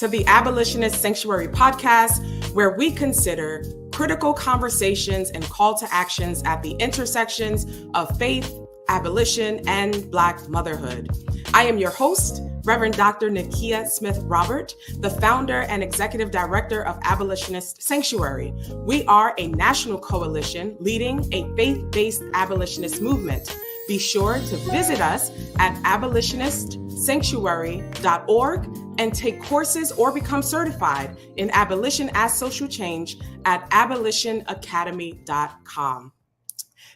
to the Abolitionist Sanctuary Podcast, where we consider critical conversations and call to actions at the intersections of faith, abolition, and Black motherhood. I am your host, Reverend Dr. Nikia Smith-Robert, the founder and executive director of Abolitionist Sanctuary. We are a national coalition leading a faith-based abolitionist movement. Be sure to visit us at abolitionistsanctuary.org and take courses or become certified in abolition as social change at abolitionacademy.com.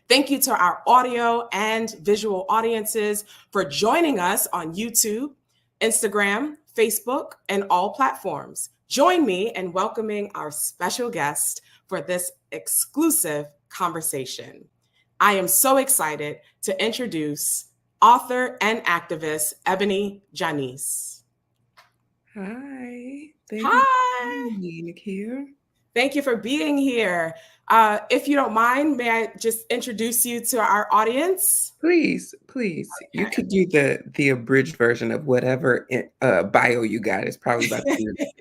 Thank you to our audio and visual audiences for joining us on YouTube, Instagram, Facebook, and all platforms. Join me in welcoming our special guest for this exclusive conversation. I am so excited to introduce author and activist EbonyJanice. Hi. Hi. Nikia. Thank you for being here. If you don't mind, may I just introduce you to our audience? Please. Okay. You could do the abridged version of whatever bio you got. It's probably about 2 minutes.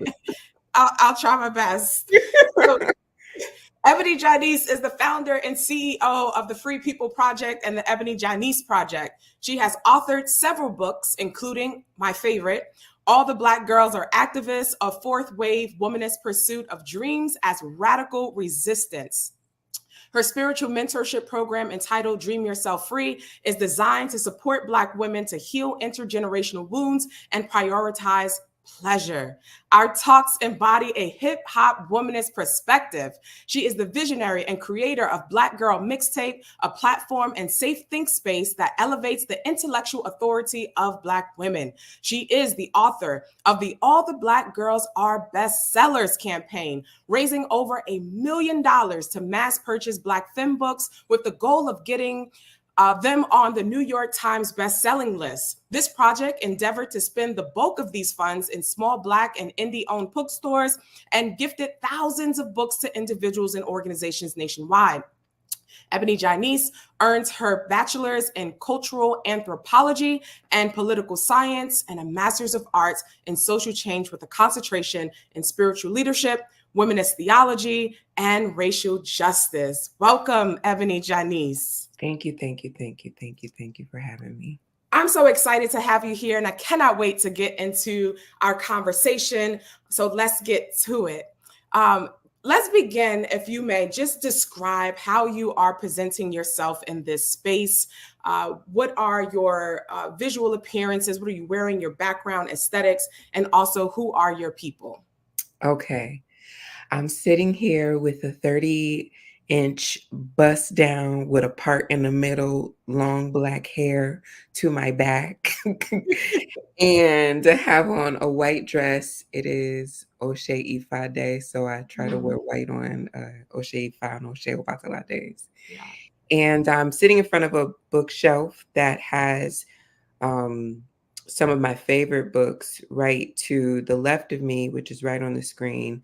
I'll try my best. So, EbonyJanice is the founder and CEO of the Free People Project and the EbonyJanice Project. She has authored several books, including my favorite, All the Black Girls Are Activists, a fourth wave womanist pursuit of dreams as radical resistance. Her spiritual mentorship program entitled Dream Yourself Free is designed to support Black women to heal intergenerational wounds and prioritize pleasure. Our talks embody a hip-hop womanist perspective. She is the visionary and creator of Black Girl Mixtape, a platform and safe think space that elevates the intellectual authority of Black women. She is the author of the All the Black Girls Are Bestsellers campaign, raising over $1 million to mass purchase Black femme books with the goal of getting them on the New York Times best-selling list. This project endeavored to spend the bulk of these funds in small Black and indie-owned bookstores and gifted thousands of books to individuals and organizations nationwide. EbonyJanice earns her bachelor's in cultural anthropology and political science and a master's of arts in social change with a concentration in spiritual leadership, womanist theology, and racial justice. Welcome, EbonyJanice. Thank you for having me. I'm so excited to have you here, and I cannot wait to get into our conversation. So let's get to it. Let's begin, if you may, just describe how you are presenting yourself in this space. What are your visual appearances? What are you wearing, your background, aesthetics, and also who are your people? Okay. I'm sitting here with a 30-inch bust down with a part in the middle, long Black hair to my back, and I have on a white dress. It is Oshe Ifa Day, so I try to wear white on Oshe Ifa and Oshe Obatala days. Yeah. And I'm sitting in front of a bookshelf that has some of my favorite books right to the left of me, which is right on the screen.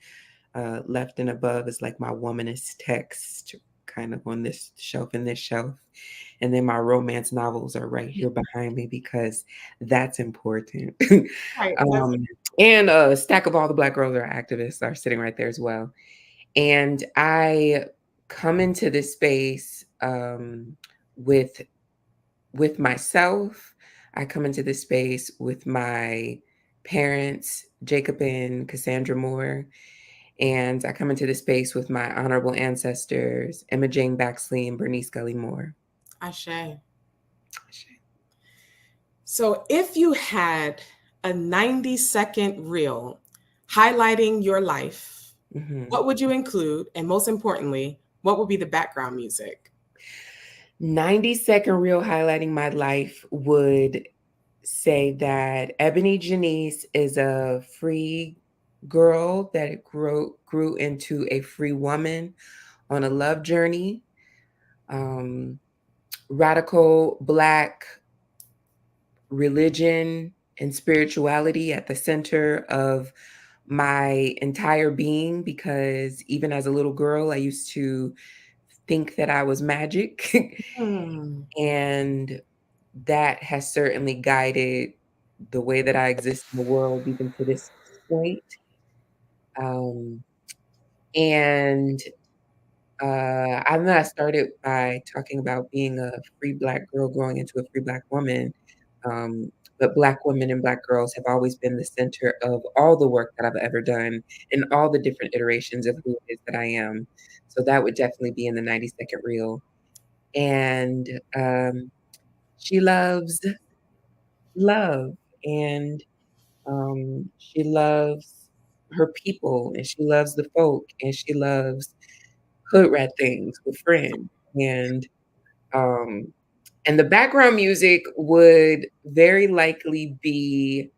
Left and above is like my womanist text kind of on this shelf and this shelf. And then my romance novels are right here behind me because that's important. Right, and a stack of All the Black Girls Are Activists are sitting right there as well. And I come into this space with myself. I come into this space with my parents, Jacob and Cassandra Moore. And I come into this space with my honorable ancestors, Emma Jane Baxley and Bernice Gully Moore. Ashe. So if you had a 90-second reel highlighting your life, what would you include? And most importantly, what would be the background music? 90-second reel highlighting my life would say that EbonyJanice is a free girl that grew into a free woman on a love journey. Radical Black religion and spirituality at the center of my entire being, because even as a little girl, I used to think that I was magic. And that has certainly guided the way that I exist in the world, even to this point. And I know I started by talking about being a free Black girl growing into a free Black woman. But Black women and Black girls have always been the center of all the work that I've ever done in all the different iterations of who it is that I am. So that would definitely be in the 90-second reel. And she loves love, and she loves her people, and she loves the folk, and she loves hood rat things with friends. Um, and the background music would very likely be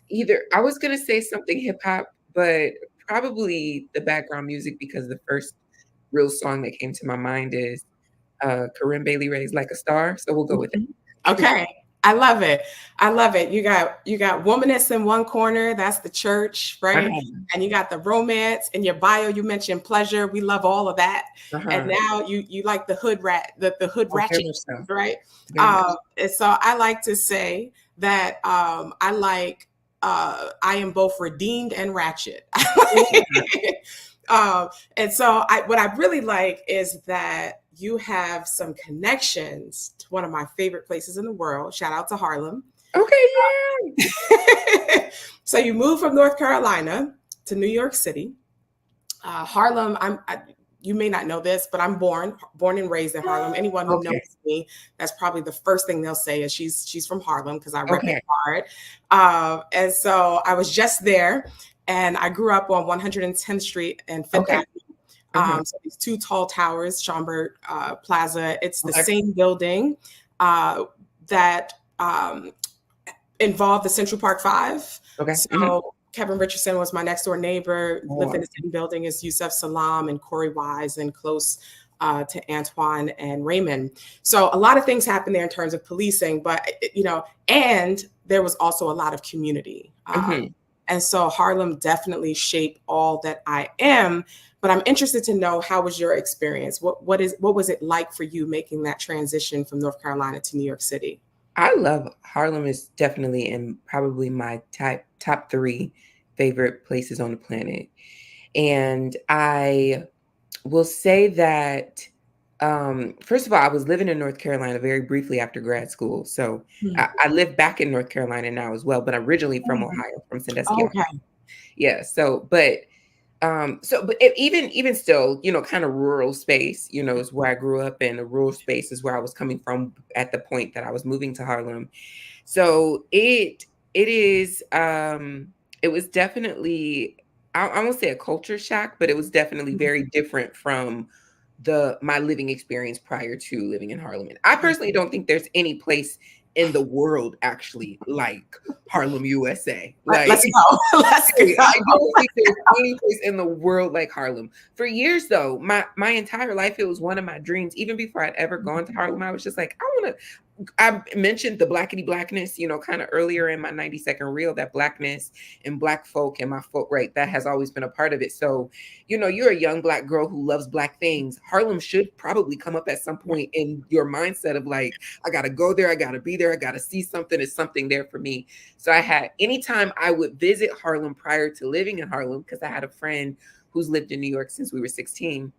either, I was gonna say something hip hop, but probably the background music, because the first real song that came to my mind is Corinne Bailey Rae's "Like a Star," so we'll go with it. Okay. I love it. I love it. You got womanists in one corner. That's the church, right? And you got the romance. In your bio, you mentioned pleasure. We love all of that. And now you like the hood rat, the hood ratchet, right? And so I like to say that I like I am both redeemed and ratchet. And so what I really like is that you have some connections to one of my favorite places in the world. Shout out to Harlem. Okay, yeah. So you moved from North Carolina to New York City. Harlem, you may not know this, but I'm born and raised in Harlem. Anyone who knows me, that's probably the first thing they'll say is she's from Harlem, because I rep it hard. And so I was just there, and I grew up on 110th Street and Fifth Avenue. So these two tall towers, Schomburg Plaza, it's the same building that involved the Central Park Five. So Kevin Richardson was my next door neighbor, lived in the same building as Yusef Salaam and Corey Wise, and close to Antoine and Raymond. So a lot of things happened there in terms of policing, but, and there was also a lot of community. And so Harlem definitely shaped all that I am. But I'm interested to know, how was your experience? What was it like for you making that transition from North Carolina to New York City? I love Harlem. Is definitely in probably my top 3 favorite places on the planet. And I will say that, first of all, I was living in North Carolina very briefly after grad school. So I live back in North Carolina now as well, but originally from Ohio, from Sandusky. Yeah. So, but even still, kind of rural space, is where I grew up, and the rural space is where I was coming from at the point that I was moving to Harlem. So it was definitely, I won't say a culture shock, but it was definitely very different from my living experience prior to living in Harlem. And I personally don't think there's any place in the world actually like Harlem, USA. Like, let's go. I don't think there's any place in the world like Harlem. For years, though, my entire life, it was one of my dreams. Even before I'd ever gone to Harlem, I was just like, I mentioned the blackity blackness, kind of earlier in my 90-second reel, that blackness and Black folk and my folk, right? That has always been a part of it. So, you're a young Black girl who loves Black things. Harlem should probably come up at some point in your mindset of like, I got to go there. I got to be there. I got to see something. It's something there for me. So anytime I would visit Harlem prior to living in Harlem, because I had a friend who's lived in New York since we were 16.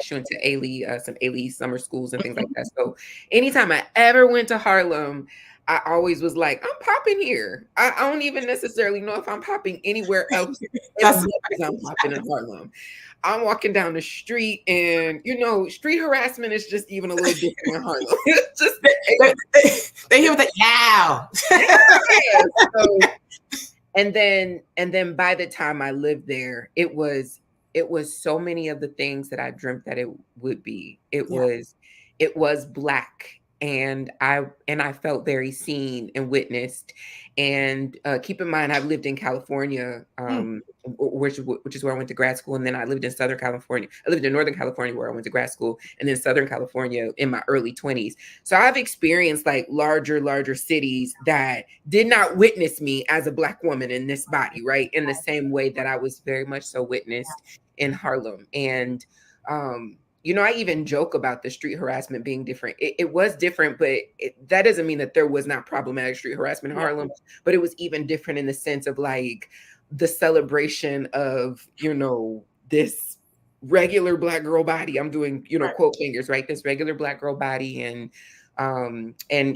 She went to some Ailey summer schools and things like that. So anytime I ever went to Harlem, I always was like, I'm popping here. I don't even necessarily know if I'm popping anywhere else. I'm popping in Harlem. I'm walking down the street, and street harassment is just even a little different in Harlem. It's just they hear that now. And then by the time I lived there, it was so many of the things that I dreamt that it would be. It was Black, and I felt very seen and witnessed. And keep in mind, I've lived in California, which is where I went to grad school, and then I lived in Southern California. I lived in Northern California, where I went to grad school, and then Southern California in my early 20s. So I've experienced like larger cities that did not witness me as a Black woman in this body, right? In the same way that I was very much so witnessed in Harlem. And I even joke about the street harassment being different. It was different, but that doesn't mean that there was not problematic street harassment in Harlem, but it was even different in the sense of like the celebration of, this regular Black girl body. I'm doing, quote fingers, right? This regular Black girl body. And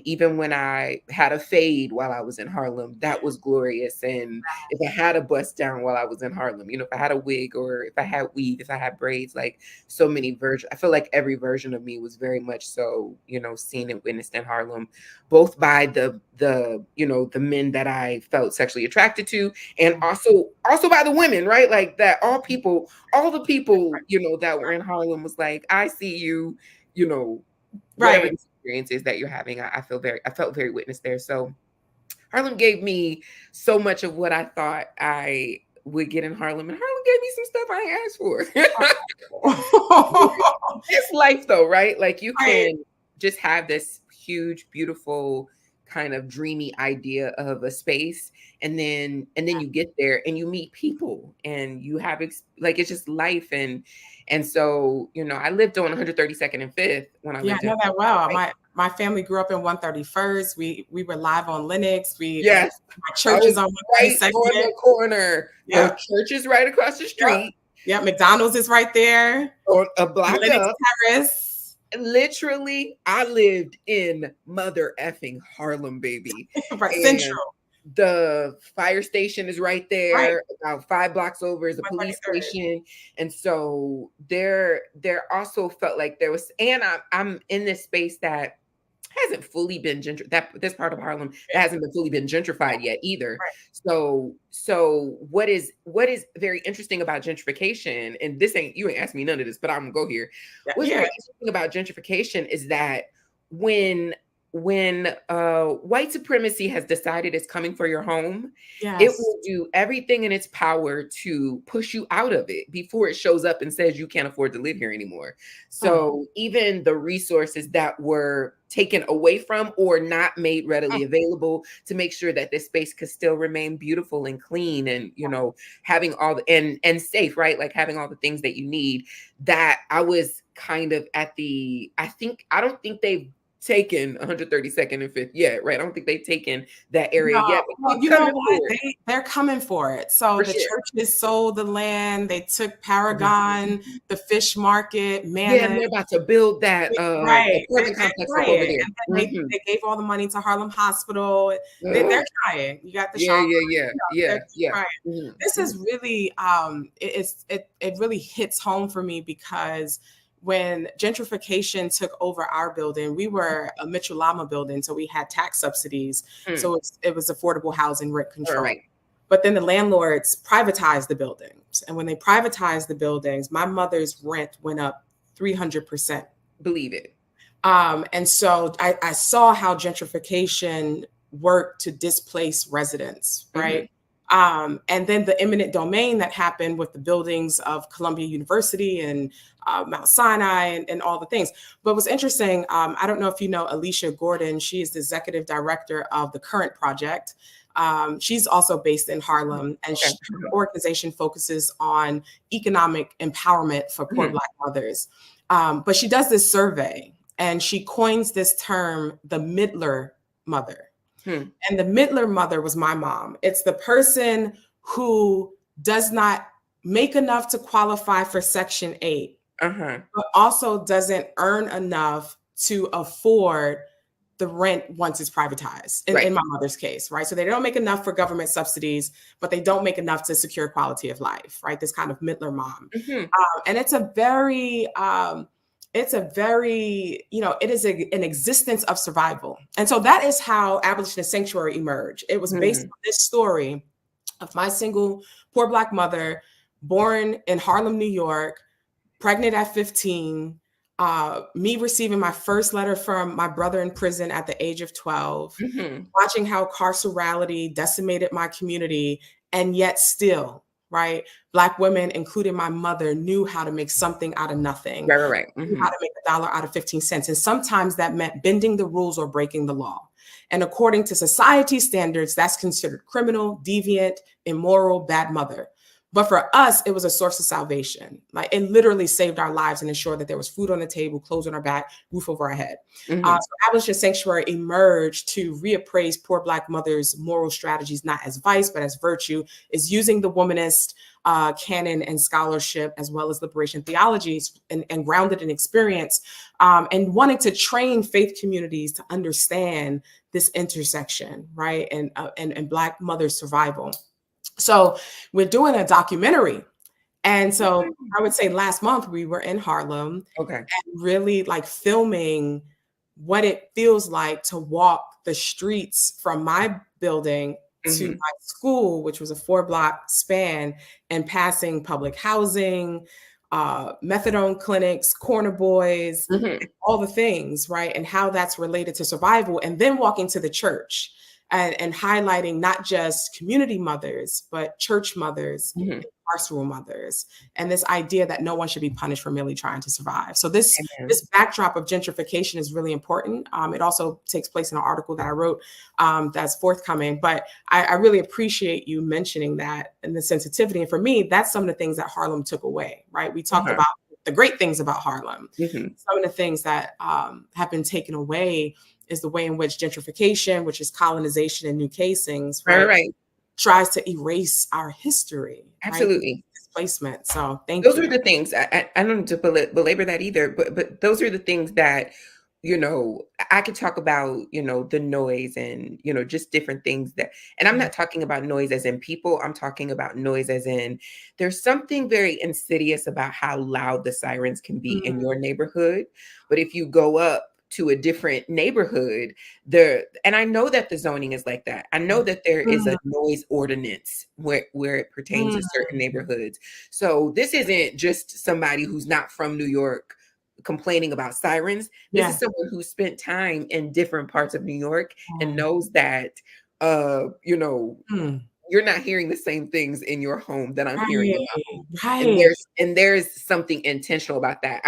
even when I had a fade while I was in Harlem, that was glorious. And if I had a bust down while I was in Harlem, if I had a wig or if I had weave, if I had braids, like so many versions, I feel like every version of me was very much so, seen and witnessed in Harlem, both by the men that I felt sexually attracted to, and also by the women, right? Like that all the people, that were in Harlem was like, I see you, whatever the experiences that you're having, I felt very witnessed there. So Harlem gave me so much of what I thought I would get in Harlem, and Harlem gave me some stuff I ain't asked for. It's life though, right? Like you can just have this huge, beautiful, kind of dreamy idea of a space, and then you get there and you meet people and you have like it's just life. And so I lived on 132nd and 5th when I lived. I know that well. My family grew up in 131st. We were live on Linux. My church is on 132nd. Right on the corner. Yeah, the church is right across the street. Yeah, McDonald's is right there. On a block Linux up. Terrace. Literally, I lived in mother effing Harlem, baby. Right, Central. The fire station is right there. About 5 blocks over is a police station. And so there also felt like there was, and I'm in this space that hasn't fully been this part of Harlem that hasn't been fully been gentrified yet either. So what is very interesting about gentrification, and you ain't asked me none of this, but I'm gonna go here. What's very interesting about gentrification is that when white supremacy has decided it's coming for your home, it will do everything in its power to push you out of it before it shows up and says you can't afford to live here anymore. So even the resources that were taken away from or not made readily available to make sure that this space could still remain beautiful and clean and, having all the, and safe, right? Like having all the things that you need, that I was kind of I don't think they've taken 132nd and 5th yet, right? I don't think they've taken that area yet. Well, you know what? They're coming for it. So the churches sold the land. They took Paragon, the fish market, man. Yeah, they're about to build that apartment complex over there. And they gave all the money to Harlem Hospital. They're trying. You got the Yeah. This is really it really hits home for me because when gentrification took over our building, we were a Mitchell Lama building, so we had tax subsidies. So it was affordable housing, rent control. Right. But then the landlords privatized the buildings. And when they privatized the buildings, my mother's rent went up 300%. Believe it. And so I saw how gentrification worked to displace residents, right? And then the eminent domain that happened with the buildings of Columbia University and Mount Sinai and all the things. But what's interesting, I don't know if you know Alicia Gordon. She is the executive director of the Current Project. She's also based in Harlem, and her organization focuses on economic empowerment for poor Black mothers. But she does this survey, and she coins this term, the middler mother. And the middler mother was my mom. It's the person who does not make enough to qualify for Section 8, but also doesn't earn enough to afford the rent once it's privatized, in my mother's case, right? So they don't make enough for government subsidies, but they don't make enough to secure quality of life, right? This kind of middler mom. And it's a very... it is an existence of survival. And so that is how Abolitionist Sanctuary emerged. It was based on this story of my single poor Black mother, born in Harlem, New York, pregnant at 15, me receiving my first letter from my brother in prison at the age of 12, watching how carcerality decimated my community, and yet still, right? Black women, including my mother, knew how to make something out of nothing. Right. Knew how to make $1 out of 15 cents. And sometimes that meant bending the rules or breaking the law. And according to society standards, that's considered criminal, deviant, immoral, bad mother. But for us, it was a source of salvation. Like it literally saved our lives and ensured that there was food on the table, clothes on our back, roof over our head. So Abolitionist Sanctuary emerged to reappraise poor Black mothers' moral strategies, not as vice, but as virtue, is using the womanist canon and scholarship, as well as liberation theologies and grounded in experience, and wanting to train faith communities to understand this intersection, right? And Black mother survival. So we're doing a documentary. And so I would say last month we were in Harlem and really like filming what it feels like to walk the streets from my building to my school, which was a 4-block span, and passing public housing, methadone clinics, corner boys, all the things, right? And how that's related to survival. And then walking to the church and highlighting not just community mothers, but church mothers, carceral mothers, and this idea that no one should be punished for merely trying to survive. So this backdrop of gentrification is really important. It also takes place in an article that I wrote that's forthcoming, but I really appreciate you mentioning that and the sensitivity. And for me, that's some of the things that Harlem took away, right? We talked about the great things about Harlem. Some of the things that have been taken away is the way in which gentrification, which is colonization and new casings, right, tries to erase our history. Absolutely. Right? Displacement. So thank you. Those are the things, I don't need to belabor that either, but those are the things that, I could talk about, the noise and, just different things that, and I'm not talking about noise as in people, I'm talking about noise as in there's something very insidious about how loud the sirens can be in your neighborhood. But if you go up to a different neighborhood, and I know that the zoning is like that. I know that there is a noise ordinance where it pertains to certain neighborhoods. So this isn't just somebody who's not from New York complaining about sirens. This is someone who spent time in different parts of New York and knows that, you're not hearing the same things in your home that I'm hearing in my home. And there's something intentional about that.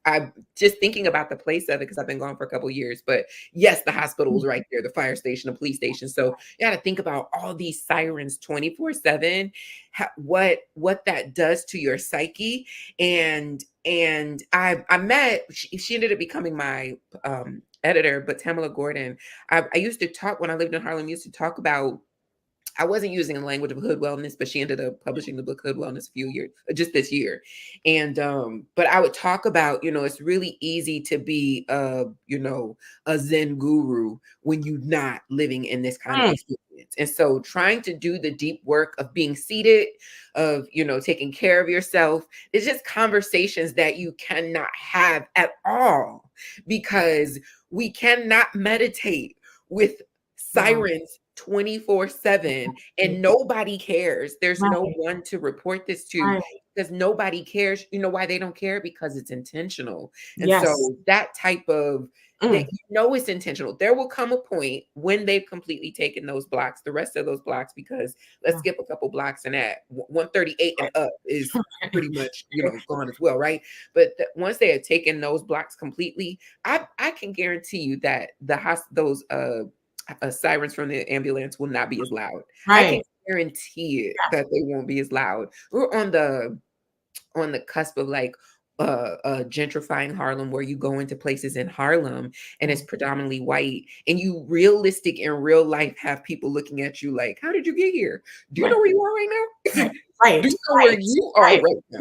I'm just thinking about the place of it because I've been gone for a couple of years. But yes, the hospital was right there, the fire station, the police station. So you got to think about all these sirens 24/7, what that does to your psyche. And I met, she ended up becoming my editor, but Tamala Gordon, I used to talk when I lived in Harlem, used to talk about, I wasn't using the language of hood wellness, but she ended up publishing the book Hood Wellness a few years, just this year. And, but I would talk about, it's really easy to be, a Zen guru when you're not living in this kind of experience. And so trying to do the deep work of being seated, of, taking care of yourself, it's just conversations that you cannot have at all because we cannot meditate with sirens 24/7 and nobody cares. There's no one to report this to because nobody cares. You know why they don't care? Because it's intentional. And so that type of that, it's intentional. There will come a point when they've completely taken those blocks, the rest of those blocks, because let's skip a couple blocks and at 138 and up is pretty much, gone as well. Right. But once they have taken those blocks completely, I can guarantee you that those sirens from the ambulance will not be as loud. I can guarantee it that they won't be as loud. We're on the cusp of like gentrifying Harlem, where you go into places in Harlem and it's predominantly white, and you realistic in real life have people looking at you like, how did you get here? Do you know where you are right now? Do you know where you are right now?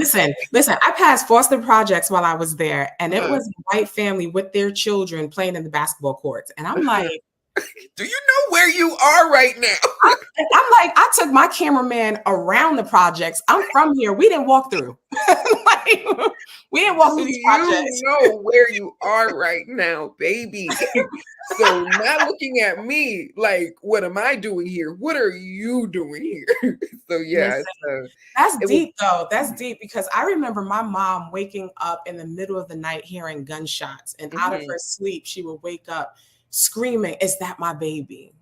Listen, I passed Foster Projects while I was there, and it was a white family with their children playing in the basketball courts. And I'm like, do you know where you are right now? I'm like, I took my cameraman around the projects. I'm from here. We didn't walk through. We didn't walk through these projects. You know where you are right now, baby. So not looking at me like, what am I doing here? What are you doing here? So yeah. That's deep though. That's deep because I remember my mom waking up in the middle of the night hearing gunshots, and out of her sleep, she would wake up screaming, "Is that my baby?"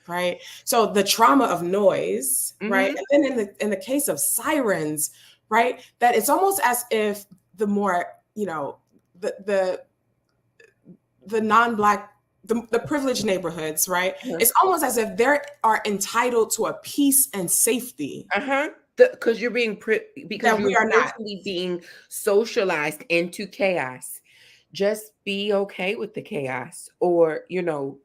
Right. So the trauma of noise, right? And then in the case of sirens, right, that it's almost as if the more, the non-Black, the privileged neighborhoods, right? It's almost as if they are entitled to a peace and safety Because you're because That we you're are not. essentially being socialized into chaos. Just be okay with the chaos, or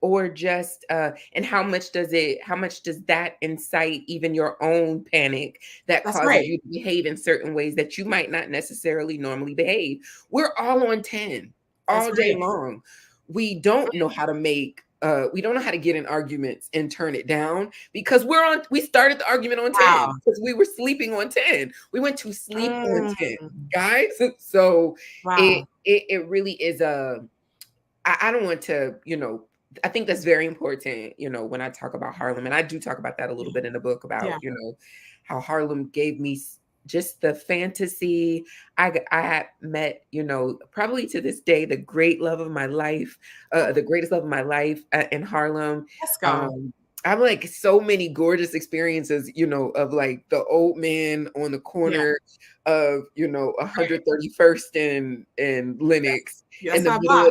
or just and how much does that incite even your own panic that That's causes right. you to behave in certain ways that you might not necessarily normally behave? We're all on 10 That's all day right. long. We don't know how to we don't know how to get in arguments and turn it down, because we started the argument on 10 Wow. because we were sleeping on 10. We went to sleep on 10, Mm. guys. So Wow. it really is I don't want to, I think that's very important, when I talk about Harlem. And I do talk about that a little bit in the book about, Yeah. how Harlem gave me just the fantasy. I had met, probably to this day, the great love of my life, the greatest love of my life in Harlem. Let's go. I'm like so many gorgeous experiences, of like the old man on the Yeah. corner of, 131st and Lenox Yeah, in that's the my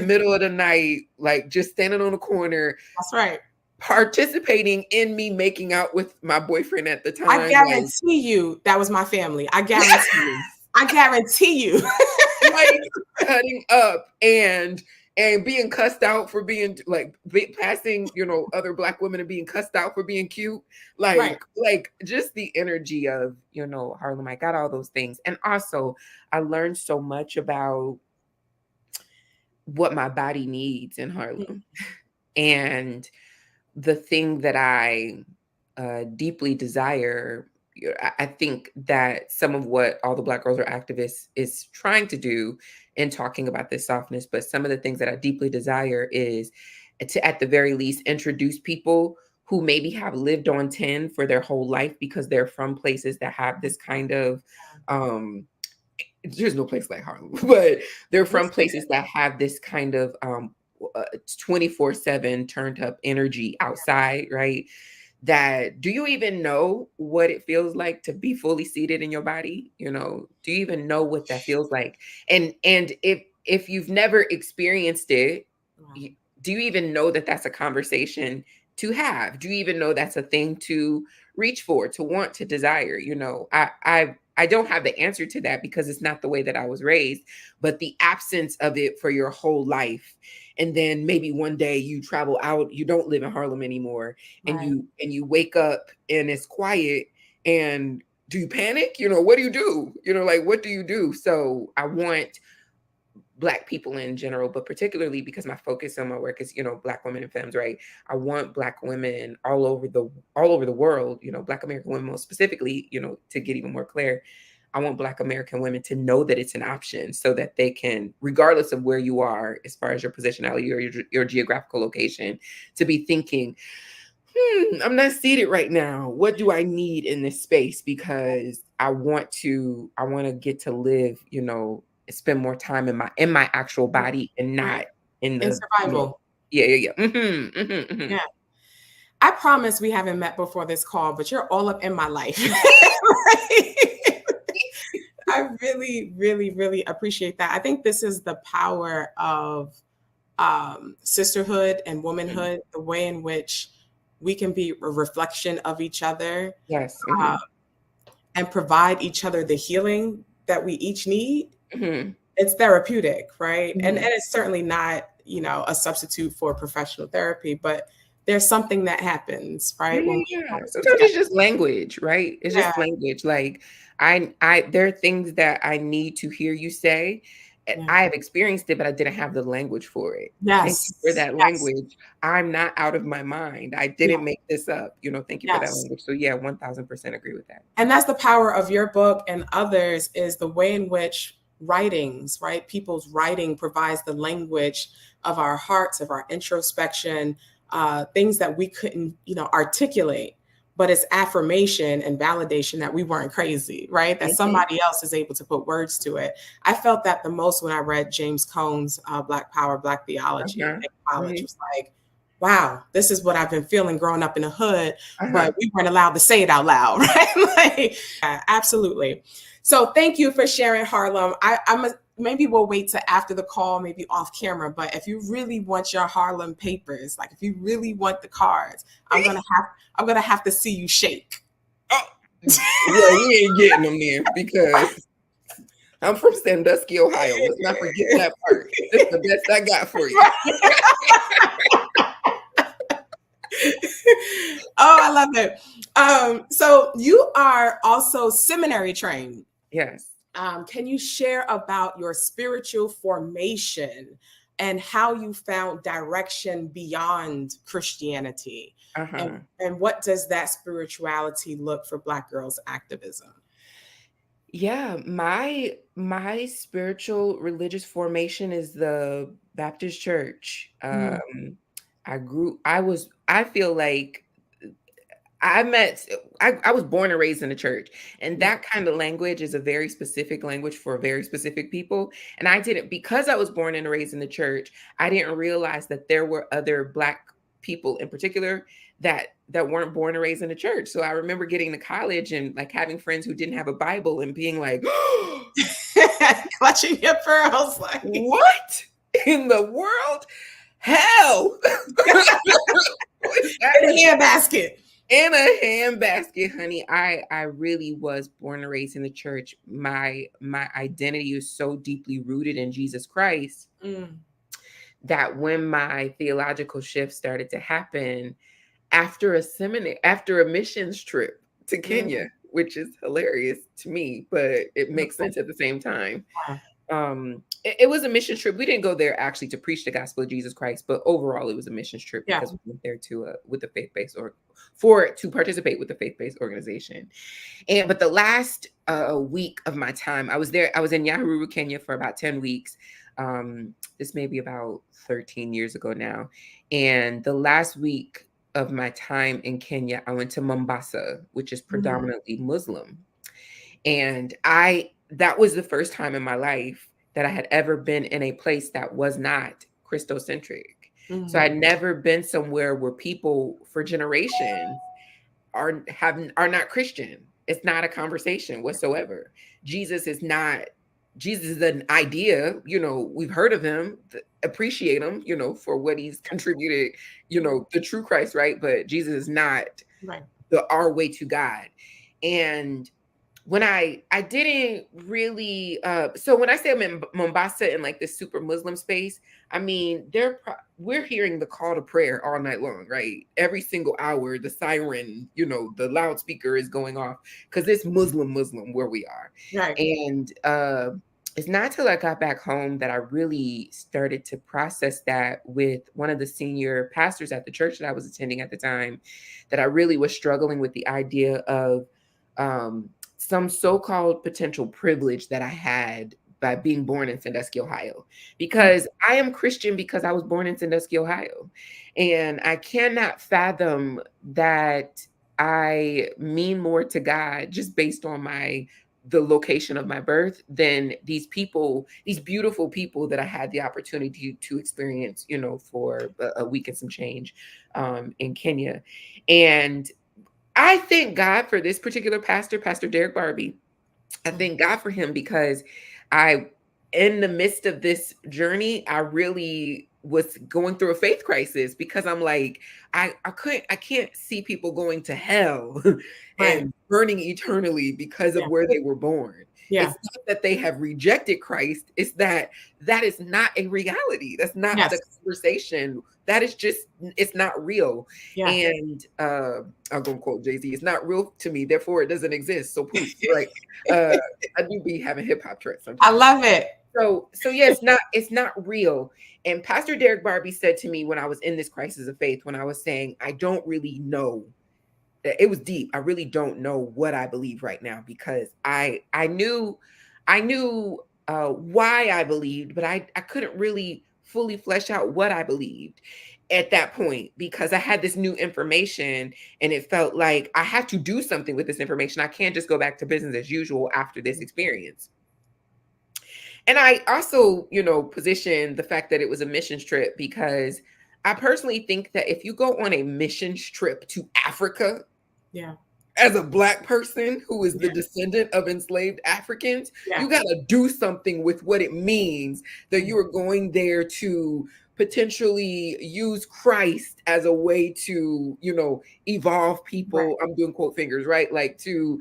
middle of block. the night, like just standing on the corner, That's right. participating in me making out with my boyfriend at the I time, like guarantee you that was my family. I guarantee you. I guarantee you. like cutting up and being cussed out for being like passing, other Black women and being cussed out for being cute, Right. like just the energy of Harlem. I got all those things, and also I learned so much about what my body needs in Harlem. And the thing that I deeply desire, I think that some of what All the Black Girls Are Activists is trying to do in talking about this softness, but some of the things that I deeply desire is to, at the very least, introduce people who maybe have lived on 10 for their whole life because they're from places that have this kind of there's no place like Harlem, but they're from places that have this kind of 24/7 turned up energy outside, right? That, do you even know what it feels like to be fully seated in your body? Do you even know what that feels like? And if you've never experienced it, do you even know that that's a conversation to have? Do you even know that's a thing to reach for, to want, to desire? I don't have the answer to that because it's not the way that I was raised, but the absence of it for your whole life. And then maybe one day you travel out, you don't live in Harlem anymore, and Right. you wake up and it's quiet, and do you panic? What do you do? Like, what do you do? So I want Black people in general, but particularly because my focus on my work is, Black women and femmes, right? I want Black women all over the world, Black American women most specifically, to get even more clear. I want Black American women to know that it's an option, so that they can, regardless of where you are, as far as your positionality or your geographical location, to be thinking, I'm not seated right now. What do I need in this space? Because I want to get to live, spend more time in my actual body and not in In the, survival. yeah. Yeah. I promise we haven't met before this call, but you're all up in my life. I really, really, really appreciate that. I think this is the power of sisterhood and womanhood, the way in which we can be a reflection of each other. Yes. And provide each other the healing that we each need. Mm-hmm. It's therapeutic, right? Mm-hmm. And it's certainly not, a substitute for professional therapy, but there's something that happens, right? Yeah. Sometimes it's just language, right? It's just language. Like there are things that I need to hear you say. I have experienced it, but I didn't have the language for it. Thank you for that language. I'm not out of my mind. I didn't make this up. Thank you for that language. So yeah, 1000% agree with that. And that's the power of your book and others, is the way in which writings, right? People's writing provides the language of our hearts, of our introspection, things that we couldn't, articulate, but it's affirmation and validation that we weren't crazy, right? That somebody else is able to put words to it. I felt that the most when I read James Cone's Black Power, Black Theology in college. It was like, wow, this is what I've been feeling growing up in the hood, but we weren't allowed to say it out loud, right? Absolutely. So thank you for sharing, Harlem. Maybe we'll wait till after the call, maybe off camera, but if you really want your Harlem papers, like if you really want the cards, I'm gonna have to see you shake. Oh, Well, we ain't getting them then because I'm from Sandusky, Ohio. Let's not forget that part. This is the best I got for you. Oh, I love it. So you are also seminary trained. Yes. Can you share about your spiritual formation and how you found direction beyond Christianity? And what does that spirituality look for Black girls activism? Yeah, my spiritual religious formation is the Baptist Church. I feel like I was born and raised in the church, and that kind of language is a very specific language for very specific people. And because I was born and raised in the church, I didn't realize that there were other Black people in particular that weren't born and raised in the church. So I remember getting to college and like having friends who didn't have a Bible and being like, clutching your pearls, like, what in the world? Hell. In a handbasket. In a handbasket, honey. I really was born and raised in the church. My identity is so deeply rooted in Jesus Christ that when my theological shift started to happen after a missions trip to Kenya, which is hilarious to me, but it makes sense at the same time. It was a mission trip. We didn't go there actually to preach the gospel of Jesus Christ, but overall it was a missions trip because we went there with the faith-based to participate with the faith-based organization. But the last week of my time, I was there. I was in Nyahururu, Kenya for about 10 weeks. This may be about 13 years ago now. And the last week of my time in Kenya, I went to Mombasa, which is predominantly Muslim. And that was the first time in my life that I had ever been in a place that was not Christocentric. So I'd never been somewhere where people for generations are not Christian. It's not a conversation whatsoever. Jesus is an idea, we've heard of him, appreciate him, for what he's contributed, the true Christ, right? But Jesus is not our way to God. And when I didn't really, so when I say I'm in Mombasa in like this super Muslim space, I mean, we're hearing the call to prayer all night long, right? Every single hour, the siren, the loudspeaker is going off because it's Muslim where we are. Right. And it's not till I got back home that I really started to process that with one of the senior pastors at the church that I was attending at the time, that I really was struggling with the idea of some so-called potential privilege that I had by being born in Sandusky, Ohio, because I am Christian because I was born in Sandusky, Ohio. And I cannot fathom that I mean more to God just based on the location of my birth than these beautiful people that I had the opportunity to experience, for a week and some change in Kenya. And I thank God for this particular pastor, Pastor Derek Barbie. I thank God for him because in the midst of this journey, I really was going through a faith crisis because I'm like, I can't see people going to hell and burning eternally because of where they were born. Yeah. It's not that they have rejected Christ. It's that is not a reality. That's not the conversation. That is just, it's not real. Yeah. And I'm going to quote Jay-Z, it's not real to me, therefore it doesn't exist. So please, right? I do be having hip hop tracks sometimes. I love it. So yeah, it's not real. And Pastor Derek Barbie said to me when I was in this crisis of faith, when I was saying, I don't really know, it was deep. I really don't know what I believe right now because I knew why I believed, but I couldn't really fully flesh out what I believed at that point because I had this new information and it felt like I had to do something with this information. I can't just go back to business as usual after this experience. And I also, positioned the fact that it was a missions trip because I personally think that if you go on a missions trip to Africa, as a Black person who is the descendant of enslaved Africans, you got to do something with what it means that you are going there to potentially use Christ as a way to, evolve people. Right. I'm doing quote fingers, right? Like to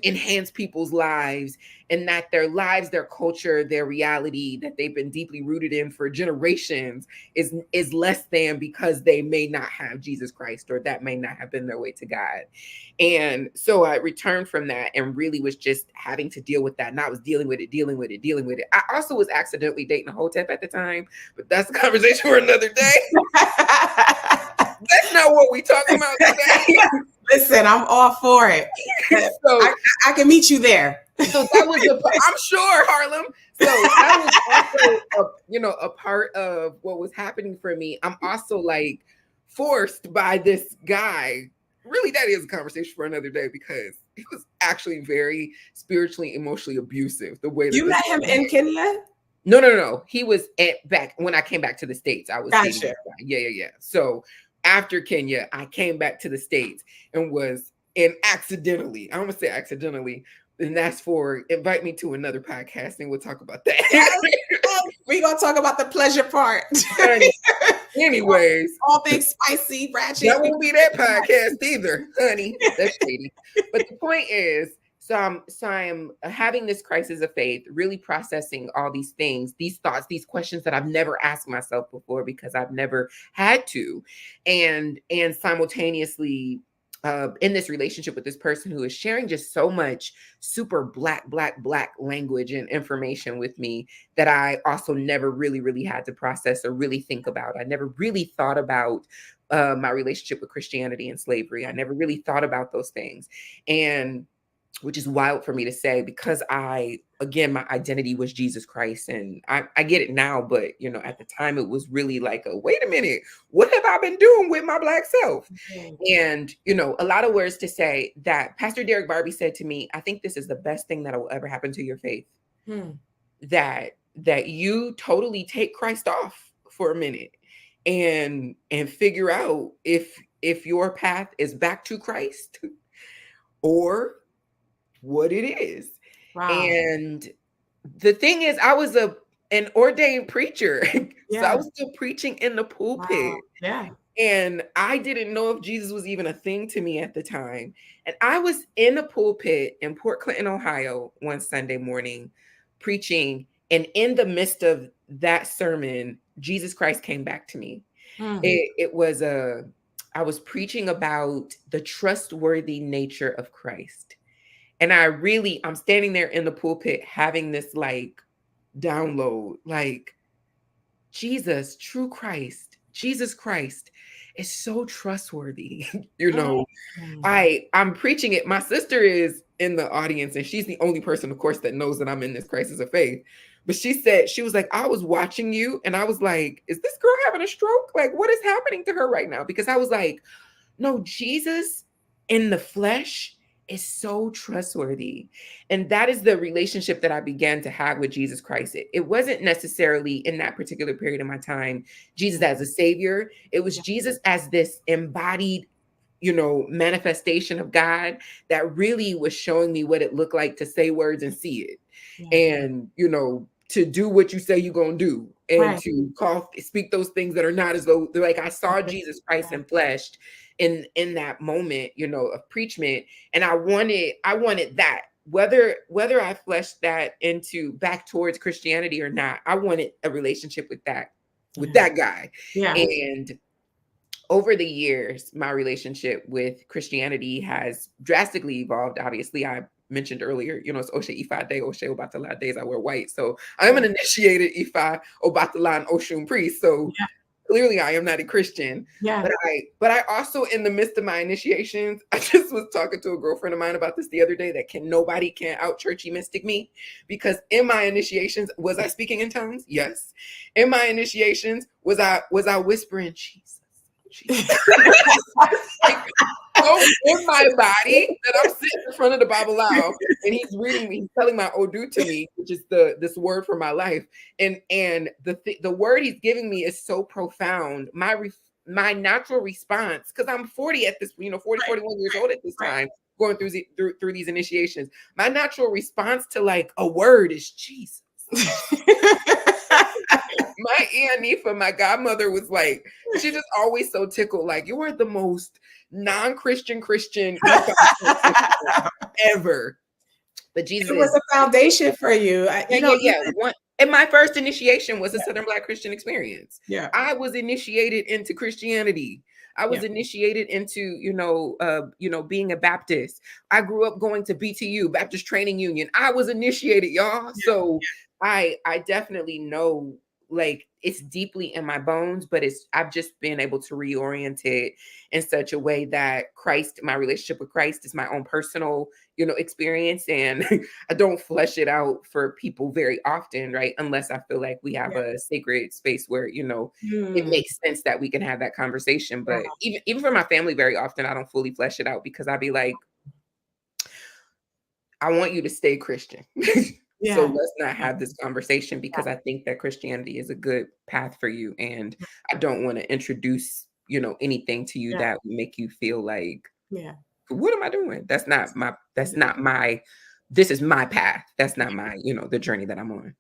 enhance people's lives, and that their lives, their culture, their reality that they've been deeply rooted in for generations is less than because they may not have Jesus Christ, or that may not have been their way to God. And so I returned from that and really was just having to deal with that. And I was dealing with it. I also was accidentally dating a Hotep at the time, but that's a conversation for another day. That's not what we talking about today. Listen, I'm all for it. So I can meet you there. So that was I'm sure, Harlem. So that was also a part of what was happening for me. I'm also like forced by this guy. Really, that is a conversation for another day, because he was actually very spiritually, emotionally abusive. The way that you met him in Kenya? No. He was back when I came back to the States. I was Gotcha. Yeah. So after Kenya, I came back to the States and accidentally, I'm gonna say accidentally, and that's for invite me to another podcast and we'll talk about that. We're gonna talk about the pleasure part. Anyways, all things spicy, ratchet. That won't be that podcast either, honey. That's shady. But the point is, so I'm having this crisis of faith, really processing all these things, these thoughts, these questions that I've never asked myself before because I've never had to, and simultaneously in this relationship with this person who is sharing just so much super black language and information with me that I also never really had to process or really think about. I never really thought about my relationship with Christianity and slavery. I never really thought about those things. And which is wild for me to say, because my identity was Jesus Christ. And I get it now, but at the time it was really like, wait a minute, what have I been doing with my Black self? Mm-hmm. And, a lot of words to say that Pastor Derek Barbie said to me, I think this is the best thing that will ever happen to your faith. That you totally take Christ off for a minute and figure out if your path is back to Christ or what it is. Wow. And the thing is, I was an ordained preacher. Yeah. So I was still preaching in the pulpit. Wow. Yeah. And I didn't know if Jesus was even a thing to me at the time. And I was in a pulpit in Port Clinton, Ohio, one Sunday morning preaching. And in the midst of that sermon, Jesus Christ came back to me. I was preaching about the trustworthy nature of Christ. And I'm standing there in the pulpit having this like download, like Jesus, true Christ, Jesus Christ is so trustworthy. I'm preaching it. My sister is in the audience and she's the only person, of course, that knows that I'm in this crisis of faith. But she was like, I was watching you and I was like, is this girl having a stroke? Like, what is happening to her right now? Because I was like, no, Jesus in the flesh is so trustworthy. And that is the relationship that I began to have with Jesus Christ. It wasn't necessarily in that particular period of my time, Jesus as a savior. It was Jesus as this embodied, manifestation of God that really was showing me what it looked like to say words and see it. And, to do what you say you're going to do and to speak those things that are not as though like I saw Jesus Christ in flesh in that moment, of preachment. And I wanted that, whether I fleshed that into back towards Christianity or not, I wanted a relationship with that guy. Yeah. And over the years, my relationship with Christianity has drastically evolved. Obviously, I mentioned earlier, it's Oshe Ifa Day, Oshe Obatala days I wear white. So I'm an initiated Ifa Obatala and Oshun priest. So clearly I am not a Christian. Yeah. But I also, in the midst of my initiations, I just was talking to a girlfriend of mine about this the other day, that nobody can out churchy mystic me, because in my initiations, was I speaking in tongues? Yes. In my initiations, was I whispering Jesus? In my body that I'm sitting in front of the Bible loud and he's reading me, he's telling my Odu to me, which is this word for my life. And the word he's giving me is so profound. My natural response, because I'm 40 at this, 41 years old at this time, going through these initiations. My natural response to like a word is Jesus. My Aunt Nifa, my godmother, was like, she just always so tickled, like, you are the most non-Christian evangelical ever. But Jesus It was is a foundation for you. yeah. And my first initiation was a Southern Black Christian experience. Yeah. I was initiated into Christianity. I was initiated into, being a Baptist. I grew up going to BTU, Baptist Training Union. I was initiated, y'all. So I definitely know, like, it's deeply in my bones, but I've just been able to reorient it in such a way that my relationship with Christ is my own personal, experience. And I don't flesh it out for people very often, right? Unless I feel like we have a sacred space where, it makes sense that we can have that conversation. But even for my family, very often, I don't fully flesh it out because I'd be like, I want you to stay Christian. So let's not have this conversation because I think that Christianity is a good path for you. And I don't want to introduce, anything to you that would make you feel like, what am I doing? This is my path. That's not my, the journey that I'm on.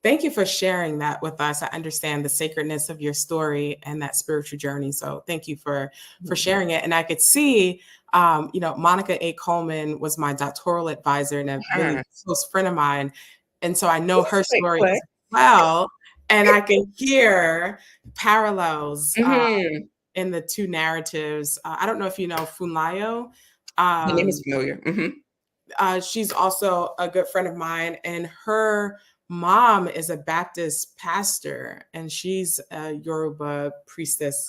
Thank you for sharing that with us. I understand the sacredness of your story and that spiritual journey. So thank you for sharing it. And I could see, Monica A. Coleman was my doctoral advisor and a really close friend of mine. And so I know her story as well. And I can hear parallels in the two narratives. I don't know if you know Funlayo. The name is familiar. She's also a good friend of mine, and her mom is a Baptist pastor, and she's a Yoruba priestess.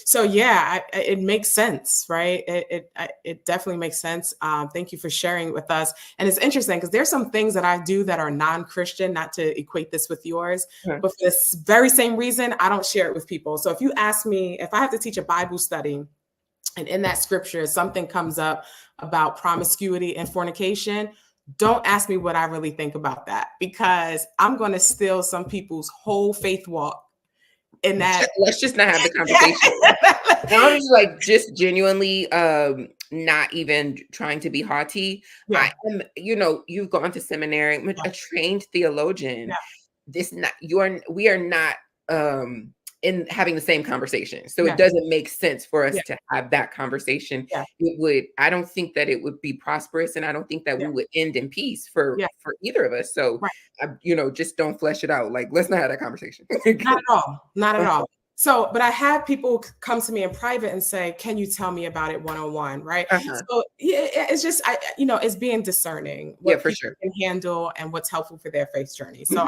So it makes sense, right? It definitely makes sense. Thank you for sharing with us. And it's interesting because there's some things that I do that are non-Christian, not to equate this with yours, but for this very same reason, I don't share it with people. So if you ask me, if I have to teach a Bible study, and in that scripture, something comes up about promiscuity and fornication, don't ask me what I really think about that, because I'm going to steal some people's whole faith walk in that. Let's just not have the conversation. I'm just genuinely not even trying to be haughty. I am, you've gone to seminary. I'm a trained theologian. We are not in having the same conversation. So it doesn't make sense for us to have that conversation. I don't think that it would be prosperous, and I don't think that we would end in peace for either of us. So, just don't flesh it out. Like, let's not have that conversation. Not at all. Not at all. So, but I have people come to me in private and say, can you tell me about it one-on-one? Right. So it's just, it's being discerning what people can handle and what's helpful for their faith journey. So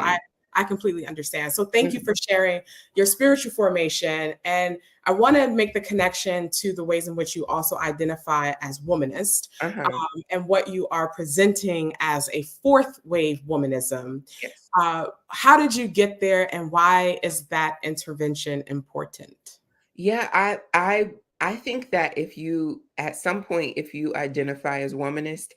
I completely understand. So thank you for sharing your spiritual formation. And I want to make the connection to the ways in which you also identify as womanist and what you are presenting as a fourth wave womanism. How did you get there, and why is that intervention important? Yeah, I think that if you identify as womanist,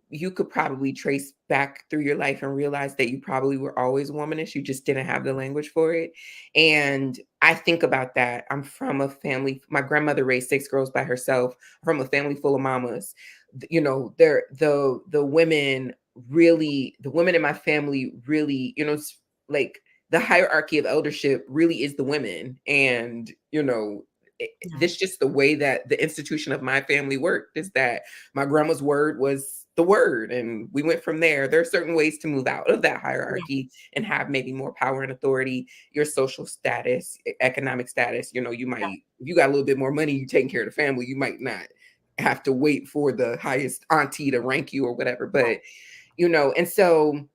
you could probably trace back through your life and realize that you probably were always womanish. You just didn't have the language for it. And I think about that. I'm from a family, my grandmother raised 6 girls by herself, from a family full of mamas. The women in my family really, it's like the hierarchy of eldership really is the women. And, this just the way that the institution of my family worked, is that my grandma's word was the word, and we went from there. There are certain ways to move out of that hierarchy and have maybe more power and authority. Your social status, economic status, you might, if you got a little bit more money, you taking care of the family, you might not have to wait for the highest auntie to rank you or whatever. But, and so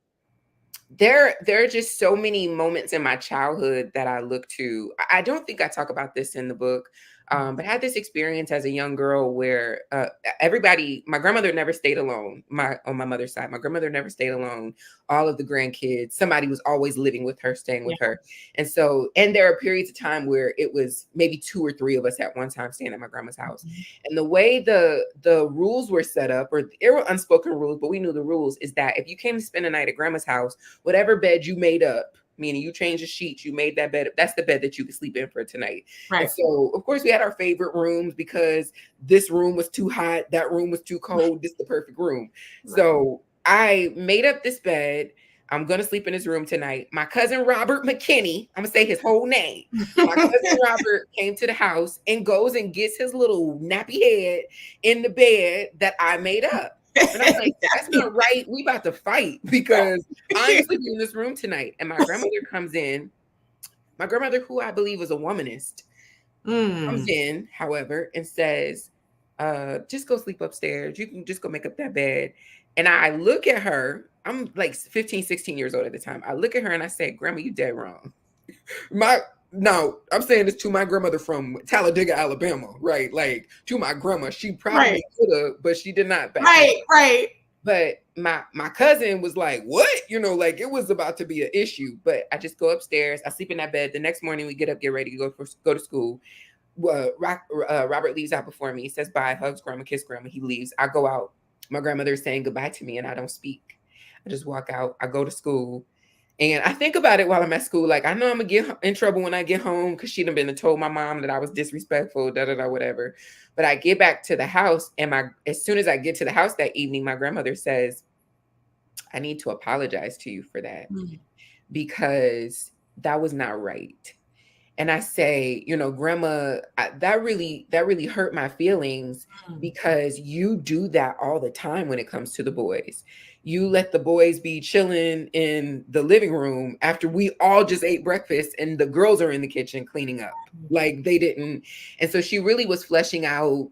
there are just so many moments in my childhood that I look to. I don't think I talk about this in the book, but I had this experience as a young girl where my grandmother never stayed alone. On my mother's side, my grandmother never stayed alone. All of the grandkids, somebody was always living with her, staying with her. And there are periods of time where it was maybe 2 or 3 of us at one time staying at my grandma's house. And the way the rules were set up, or there were unspoken rules, but we knew the rules, is that if you came to spend a night at grandma's house, whatever bed you made up, meaning you changed the sheets, you made that bed, that's the bed that you could sleep in for tonight. Right. And so, of course, we had our favorite rooms because this room was too hot, that room was too cold, this is the perfect room. Right. So I made up this bed. I'm going to sleep in his room tonight. My cousin Robert McKinney, I'm going to say his whole name. My cousin Robert came to the house and goes and gets his little nappy head in the bed that I made up. And I'm like, that's not right. We about to fight because I'm sleeping in this room tonight. And my grandmother comes in. My grandmother, who I believe was a womanist, comes in, however, and says, just go sleep upstairs. You can just go make up that bed. And I look at her. I'm like 15, 16 years old at the time. I look at her and I say, Grandma, you dead wrong. No, I'm saying this to my grandmother from Talladega, Alabama, right? Like to my grandma. She probably could have, but she did not. Right. But my cousin was like, what? Like it was about to be an issue. But I just go upstairs. I sleep in that bed. The next morning we get up, get ready to go to school. Robert leaves out before me. He says bye, hugs grandma, kiss grandma. He leaves. I go out. My grandmother is saying goodbye to me and I don't speak. I just walk out. I go to school. And I think about it while I'm at school. Like, I know I'm going to get in trouble when I get home because she'd have been and told my mom that I was disrespectful, whatever. But I get back to the house and as soon as I get to the house that evening, my grandmother says, I need to apologize to you for that because that was not right. And I say, Grandma, that really hurt my feelings because you do that all the time when it comes to the boys. You let the boys be chilling in the living room after we all just ate breakfast and the girls are in the kitchen cleaning up. Like they didn't. And so she really was fleshing out,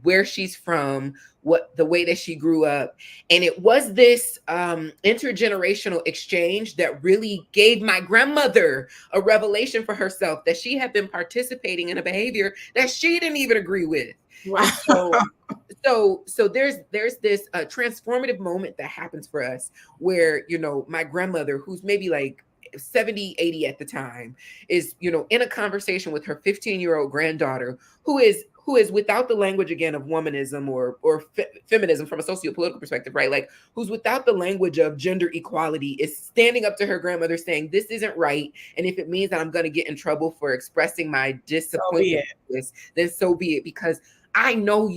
where she's from, what the way that she grew up. And it was this intergenerational exchange that really gave my grandmother a revelation for herself that she had been participating in a behavior that she didn't even agree with. Wow. So there's this transformative moment that happens for us where, my grandmother, who's maybe like 70, 80 at the time, is, in a conversation with her 15-year-old granddaughter, who is without the language again of womanism or feminism from a socio-political perspective, right? Like who's without the language of gender equality, is standing up to her grandmother saying, this isn't right. And if it means that I'm going to get in trouble for expressing my disappointment with this, then so be it, because I know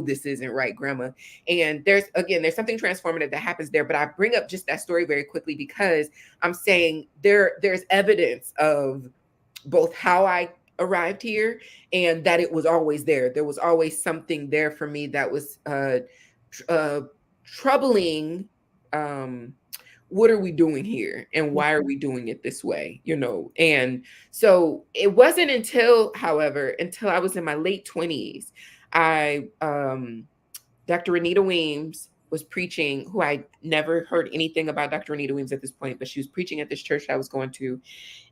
this isn't right, Grandma. And there's something transformative that happens there. But I bring up just that story very quickly because I'm saying there's evidence of both how I arrived here and that it was always there. There was always something there for me that was troubling. What are we doing here and why are we doing it this way? And so it wasn't until I was in my late 20s, Dr. Renita Weems was preaching, who I never heard anything about Dr. Renita Weems at this point, but she was preaching at this church I was going to.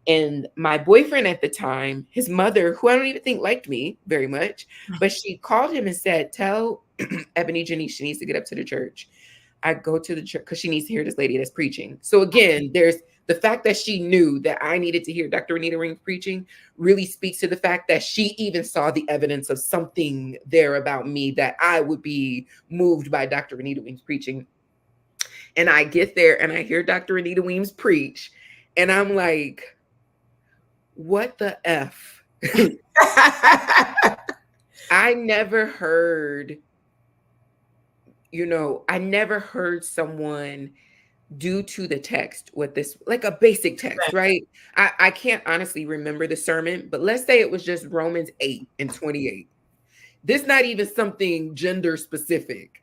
And my boyfriend at the time, his mother, who I don't even think liked me very much, but she called him and said, tell EbonyJanice she needs to get up to the church. I go to the church because she needs to hear this lady that's preaching. So again, there's the fact that she knew that I needed to hear Dr. Renita Weems preaching really speaks to the fact that she even saw the evidence of something there about me that I would be moved by Dr. Renita Weems preaching. And I get there and I hear Dr. Renita Weems preach. And I'm like, what the F? I never heard someone do to the text what this, like a basic text, right? I can't honestly remember the sermon, but let's say it was just Romans 8:28. This not even something gender specific.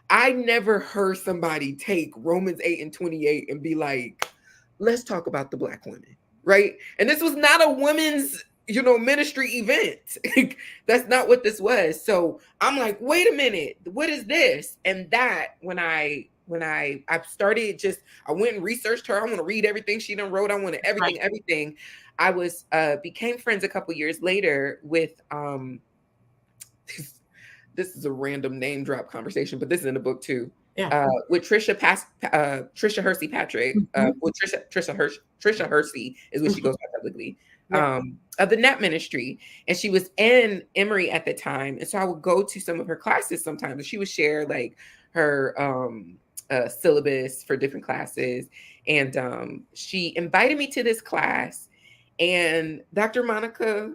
I never heard somebody take Romans 8:28 and be like, let's talk about the Black women, right? And this was not a women's ministry event. That's not what this was. So I'm like, wait a minute, what is this? And that when I started, I went and researched her. I want to read everything she done wrote. I wanted everything. I became friends a couple years later with, this is a random name drop conversation, but this is in the book too. Yeah. With Trisha Hersey Patrick, Trisha Hersey is what she goes by publicly. Of the NET ministry. And she was in Emory at the time. And so I would go to some of her classes sometimes and she would share like her syllabus for different classes. And she invited me to this class and Dr. Monica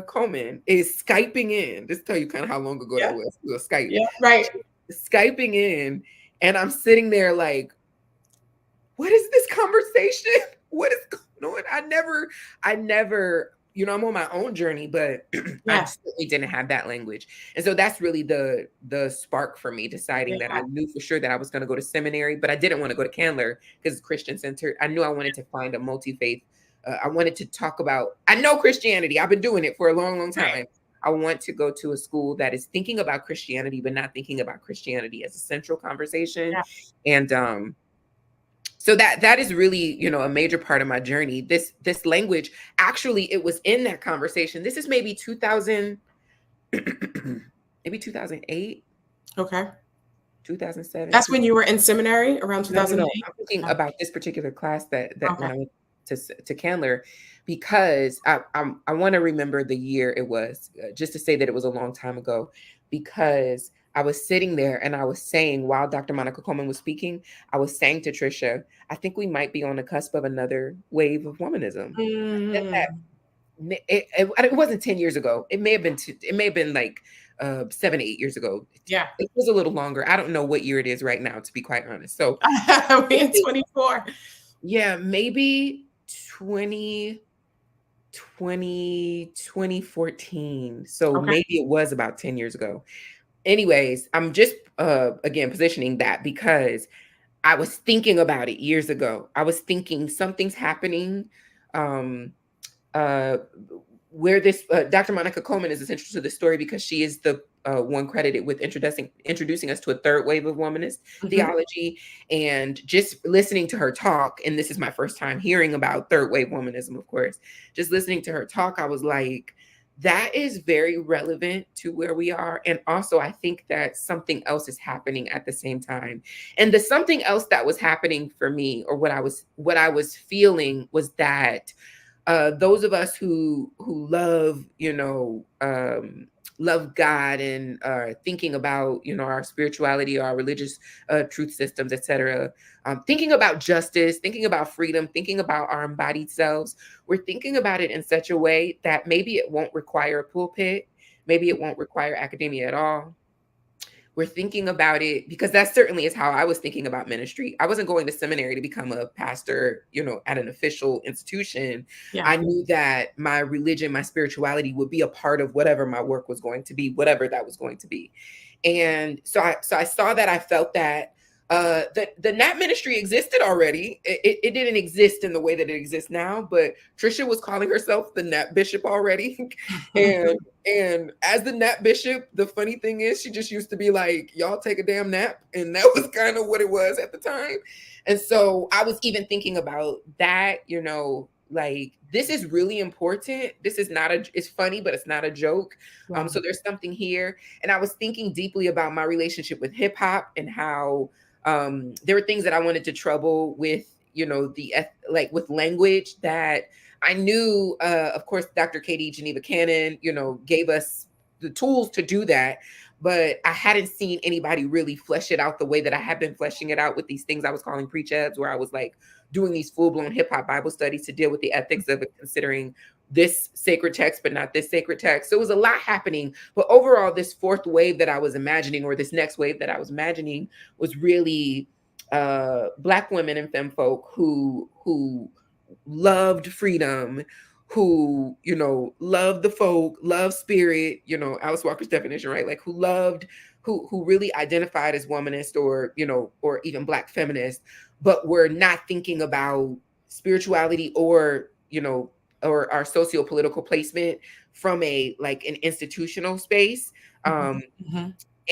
Coleman is Skyping in. Just to tell you kind of how long ago that was. We were Skype. Yeah, right. Skyping in and I'm sitting there like, what is this conversation? What is going on? I never, I'm on my own journey, but I Yeah. certainly didn't have that language. And so that's really the spark for me deciding that I Yeah. knew for sure that I was going to go to seminary, but I didn't want to go to Candler because it's Christian centered. I knew I wanted to find a multi-faith. I wanted to talk about, I know Christianity. I've been doing it for a long, long Right. time. I want to go to a school that is thinking about Christianity, but not thinking about Christianity as a central conversation. Yeah. And so that is really, a major part of my journey. This language, actually, it was in that conversation. This is maybe 2000, maybe 2008, Okay. 2007. That's when you were in seminary, around No, no, no. 2008? I'm thinking Okay. about this particular class that Okay. when I went to Candler, because I want to remember the year it was, just to say that it was a long time ago, because I was sitting there and I was saying, while Dr. Monica Coleman was speaking, I was saying to Trisha, I think we might be on the cusp of another wave of womanism. I said that Mm. it wasn't 10 years ago. It may have been it may have been like 7, 8 years ago. Yeah. It was a little longer. I don't know what year it is right now, to be quite honest. So We in 24. yeah, maybe 2014. So Okay. maybe it was about 10 years ago. Anyways, I'm just again positioning that because I was thinking about it years ago. I was thinking something's happening. Um, uh, where this Dr. Monica Coleman is essential to the story because she is the one credited with introducing us to a third wave of womanist theology, and just listening to her talk. And this is my first time hearing about third wave womanism, of course. Just listening to her talk, I was like, that is very relevant to where we are. And also, I think that something else is happening at the same time. And the something else that was happening for me, or what I was feeling, was that those of us who love, love God and are thinking about, our spirituality, our religious truth systems, etc., thinking about justice, thinking about freedom, thinking about our embodied selves, we're thinking about it in such a way that maybe it won't require a pulpit, maybe it won't require academia at all. We're thinking about it because that certainly is how I was thinking about ministry. I wasn't going to seminary to become a pastor, at an official institution. Yeah. I knew that my religion, my spirituality would be a part of whatever my work was going to be, whatever that was going to be. And so I saw that, I felt that the NAP ministry existed already. It didn't exist in the way that it exists now, but Trisha was calling herself the NAP bishop already. And as the NAP bishop, the funny thing is she just used to be like, y'all take a damn nap. And that was kind of what it was at the time. And so I was even thinking about that, like, this is really important. This is not it's funny, but it's not a joke. Wow. So there's something here. And I was thinking deeply about my relationship with hip hop and how there were things that I wanted to trouble with, with language that I knew, of course, Dr. Katie Geneva Cannon, gave us the tools to do that. But I hadn't seen anybody really flesh it out the way that I had been fleshing it out with these things I was calling preach-ebs, where I was like doing these full-blown hip-hop Bible studies to deal with the ethics of it, considering this sacred text, but not this sacred text. So it was a lot happening. But overall, this fourth wave that I was imagining, or this next wave that I was imagining, was really Black women and femme folk who loved freedom, who, loved the folk, loved spirit, Alice Walker's definition, right? Like, who loved, who really identified as womanist, or, or even Black feminist, but were not thinking about spirituality or, or our socio-political placement from an institutional space.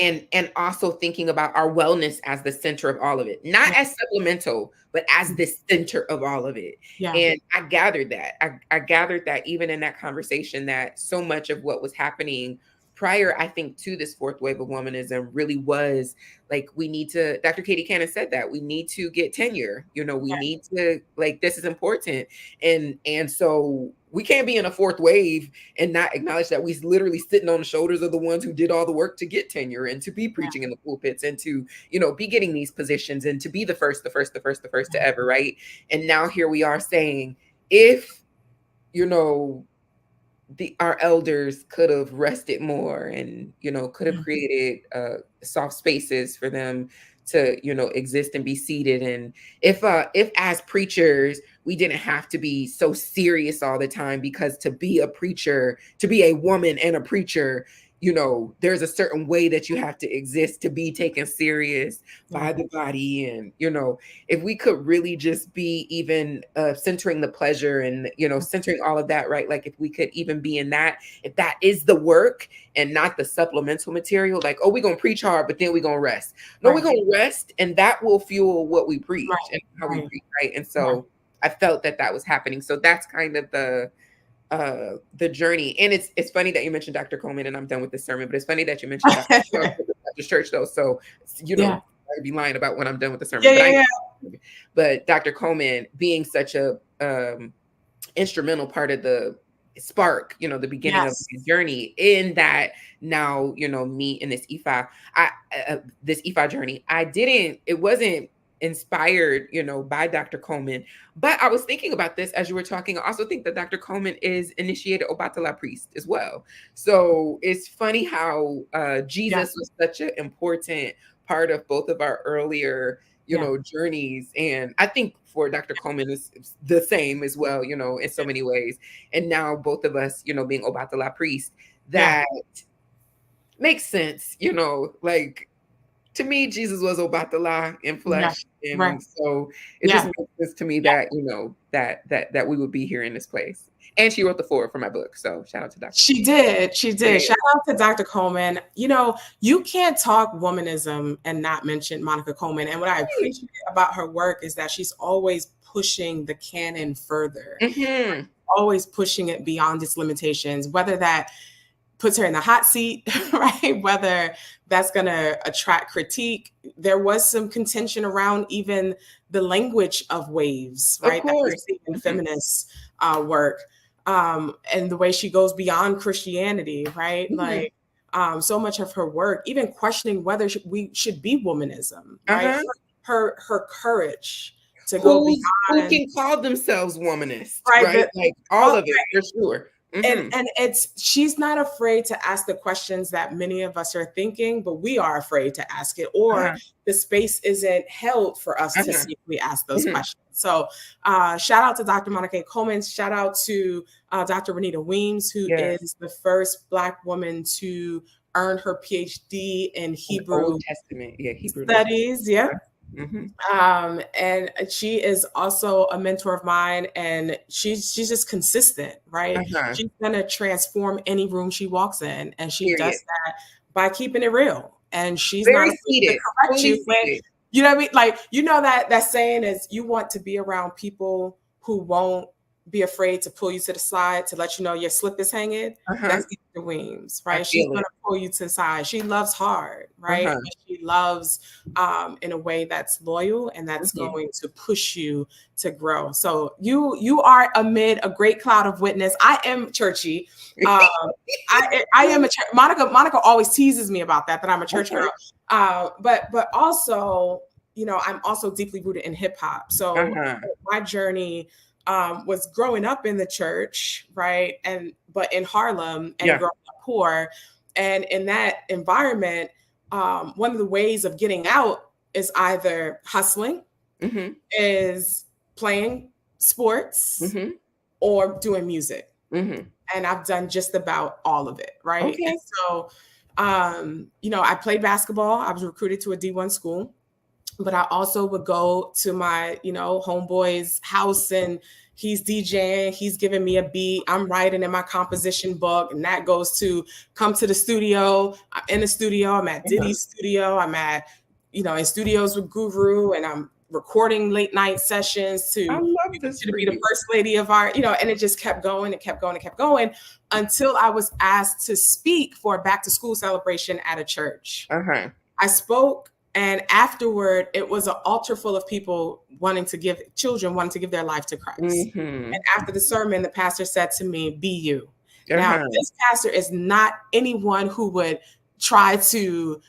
And also thinking about our wellness as the center of all of it, not as supplemental, but as the center of all of it. Yeah. And I gathered that. I gathered that even in that conversation, that so much of what was happening prior, I think, to this fourth wave of womanism really was like, we need to, Dr. Katie Cannon said that we need to get tenure, we need to, like, this is important. And so we can't be in a fourth wave and not acknowledge that we literally sitting on the shoulders of the ones who did all the work to get tenure and to be preaching in the pulpits and to, be getting these positions and to be the first to ever, right? And now here we are saying, if, our elders could have rested more and, could have created soft spaces for them exist and be seated. And if as preachers, we didn't have to be so serious all the time, because to be a preacher, to be a woman and a preacher, there's a certain way that you have to exist to be taken serious by the body. And, if we could really just be even centering the pleasure and, centering all of that, right? Like if we could even be in that, if that is the work and not the supplemental material, like, oh, we're going to preach hard, but then we're going to rest. No, we're going to rest, and that will fuel what we preach and how we preach, right? And so I felt that was happening. So that's kind of the journey. And it's funny that you mentioned Dr. Coleman, and I'm done with this sermon, but it's funny that you mentioned Dr. Church though. So, I'd be lying about when I'm done with the sermon. But Dr. Coleman being such a instrumental part of the spark, the beginning of the journey, in that now, me in this this EFI journey, it wasn't inspired, by Dr. Coleman. But I was thinking about this as you were talking. I also think that Dr. Coleman is initiated Obatala priest as well. So it's funny how Jesus was such an important part of both of our earlier, journeys. And I think for Dr. Coleman is the same as well, in so many ways. And now both of us, being Obatala priest, that makes sense, like, to me, Jesus was Obatala in flesh. And so it just makes sense to me that, that we would be here in this place. And she wrote the foreword for my book. So shout out to Dr. She did. Yeah. Shout out to Dr. Coleman. You can't talk womanism and not mention Monica Coleman. And what I appreciate about her work is that she's always pushing the canon further, always pushing it beyond its limitations, whether that puts her in the hot seat, right? Whether that's going to attract critique. There was some contention around even the language of waves, right? That we're seeing in feminist work, and the way she goes beyond Christianity, right? Like so much of her work, even questioning whether we should be womanism, right? Her courage to go beyond. Who can call themselves womanists, right? Like all of it, for sure. And she's not afraid to ask the questions that many of us are thinking, but we are afraid to ask it, or the space isn't held for us to safely ask those questions. So shout out to Dr. Monica Coleman. Shout out to Dr. Renita Weems, who is the first Black woman to earn her PhD in Hebrew Old Testament. Hebrew studies. And she is also a mentor of mine, and she's just consistent, right? She's gonna transform any room she walks in, and she does that by keeping it real. And she's not afraid to correct you when, you know what I mean? Like, that saying is, you want to be around people who won't be afraid to pull you to the side to let you know your slip is hanging. That's Dr. Weems, right? She's going to pull you to the side. She loves hard, right? And she loves in a way that's loyal and that's going to push you to grow. So you are amid a great cloud of witness. I am churchy. I am a Monica always teases me about that I'm a church girl. But also, I'm also deeply rooted in hip hop. So my journey was growing up in the church, right? But in Harlem and growing up poor. And in that environment, one of the ways of getting out is either hustling, is playing sports, or doing music. And I've done just about all of it, right? And so, I played basketball. I was recruited to a D1 school. But I also would go to my, homeboy's house, and he's DJing, he's giving me a beat, I'm writing in my composition book, and that goes to come to the studio. I'm in the studio, I'm at Diddy's studio, I'm at, in studios with Guru, and I'm recording late night sessions to be the first lady of art, and it just kept going, until I was asked to speak for a back to school celebration at a church. I spoke. And afterward, it was an altar full of people wanting to give their life to Christ. And after the sermon, the pastor said to me, "Be you." Now, this pastor is not anyone who would try to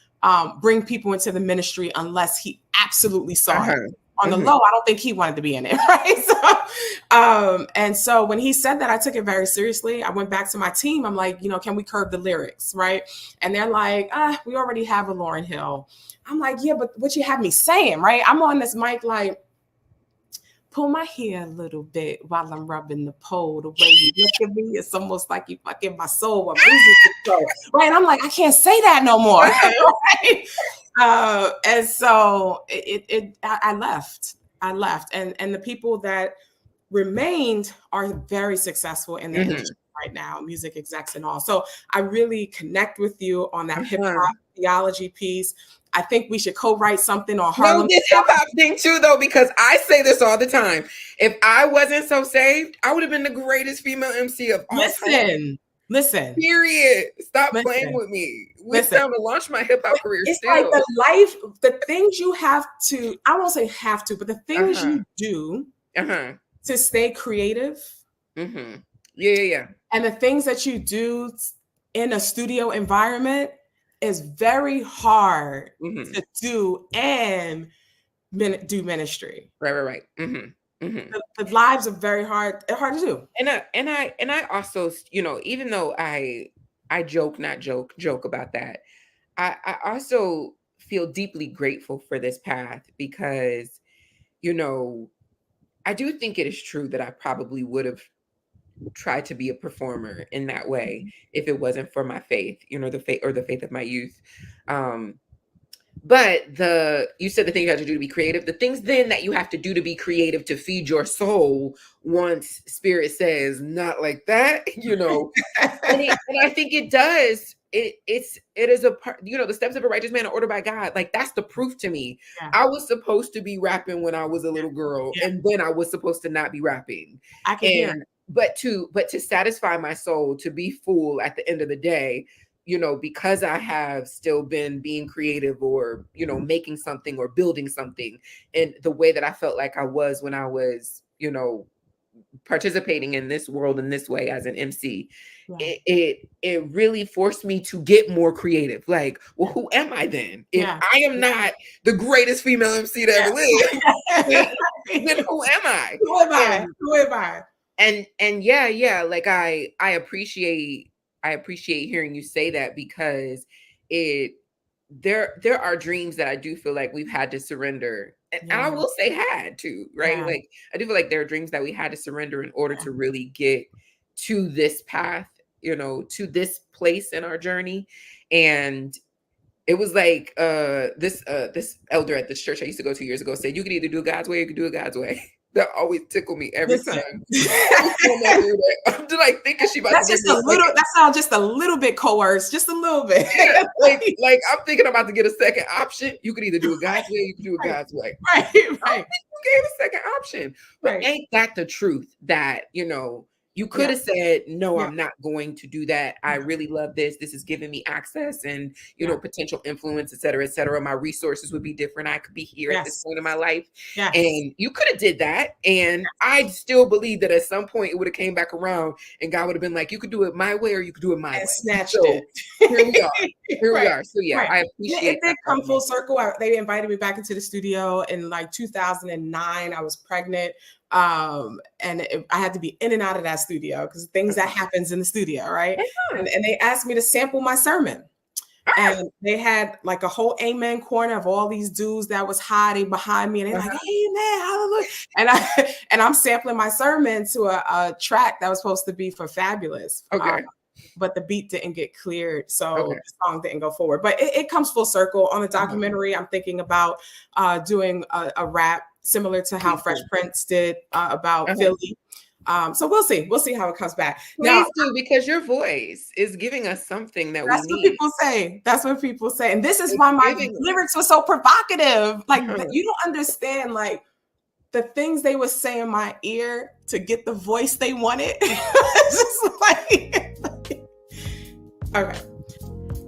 bring people into the ministry unless he absolutely saw it. On the low, I don't think he wanted to be in it, right? So, and so when he said that, I took it very seriously. I went back to my team. I'm like, can we curb the lyrics, right? And they're like, we already have a Lauryn Hill. I'm like, yeah, but what you have me saying, right? I'm on this mic like, pull my hair a little bit while I'm rubbing the pole. The way you look at me, it's almost like you fucking my soul. What music is so, right? And I'm like, I can't say that no more. Right? And so I left. And the people that remained are very successful in the industry right now, music execs and all. So I really connect with you on that hip hop theology piece. I think we should co-write something on Harlem. This hip hop thing too, though, because I say this all the time. If I wasn't so saved, I would have been the greatest female MC of all time. Listen. Period. Stop playing with me. It's time to launch my hip hop career. It's like the things you have to, I won't say have to, but the things you do to stay creative. Yeah. And the things that you do in a studio environment is very hard to do and do ministry. Right. The lives are very hard. They're hard to do. And I also, even though I joke about that, I also feel deeply grateful for this path because, I do think it is true that I probably would have tried to be a performer in that way if it wasn't for my faith, the faith of my youth. But you said the thing you have to do to be creative, the things then that you have to do to be creative to feed your soul once spirit says not like that, and I think it does. It is a part, the steps of a righteous man are ordered by God. Like that's the proof to me. Yeah. I was supposed to be rapping when I was a little girl, and then I was supposed to not be rapping. I can hear. But to satisfy my soul, to be full at the end of the day, because I have still been being creative or, making something or building something in the way that I felt like I was when I was, participating in this world in this way as an MC, it really forced me to get more creative. Like, well, who am I then? If I am not the greatest female MC to ever live, then who am I? Who am I? And yeah, like I appreciate hearing you say that because there are dreams that I do feel like we've had to surrender. And I will say had to, right? Yeah. Like I do feel like there are dreams that we had to surrender in order to really get to this path, to this place in our journey. And it was like this elder at this church I used to go to years ago said, you can either do it God's way or you can do it God's way. That always tickle me every time. I'm just like thinking she about that's to just a little. That sounds just a little bit coerced, just a little bit. Yeah, like I'm thinking I'm about to get a second option. You could either do it God's way, or you can do it God's way. Right. You gave a second option, but ain't that the truth? That you could have said, no, I'm not going to do that. I really love this. This is giving me access and, potential influence, et cetera, et cetera. My resources would be different. I could be here at this point in my life. Yes. And you could have did that. And I still believe that at some point it would have came back around and God would have been like, you could do it my way or you could do it my way. Snatched it. Here we are. Here we are. So I appreciate it. Did come full circle. They invited me back into the studio in like 2009. I was pregnant. I had to be in and out of that studio because things that happens in the studio, right? And they asked me to sample my sermon. And they had like a whole amen corner of all these dudes that was hiding behind me. And they're like, amen, hallelujah. And I'm sampling my sermon to a track that was supposed to be for Fabulous. Okay. But the beat didn't get cleared. So the song didn't go forward. But it comes full circle. On the documentary, I'm thinking about doing a rap similar to how Fresh Prince did about Philly. So we'll see. We'll see how it comes back. Please do, because your voice is giving us something that we need. That's what people say. That's what people say. And this is why my lyrics were so provocative. Like you don't understand like the things they would say in my ear to get the voice they wanted. It's just like okay.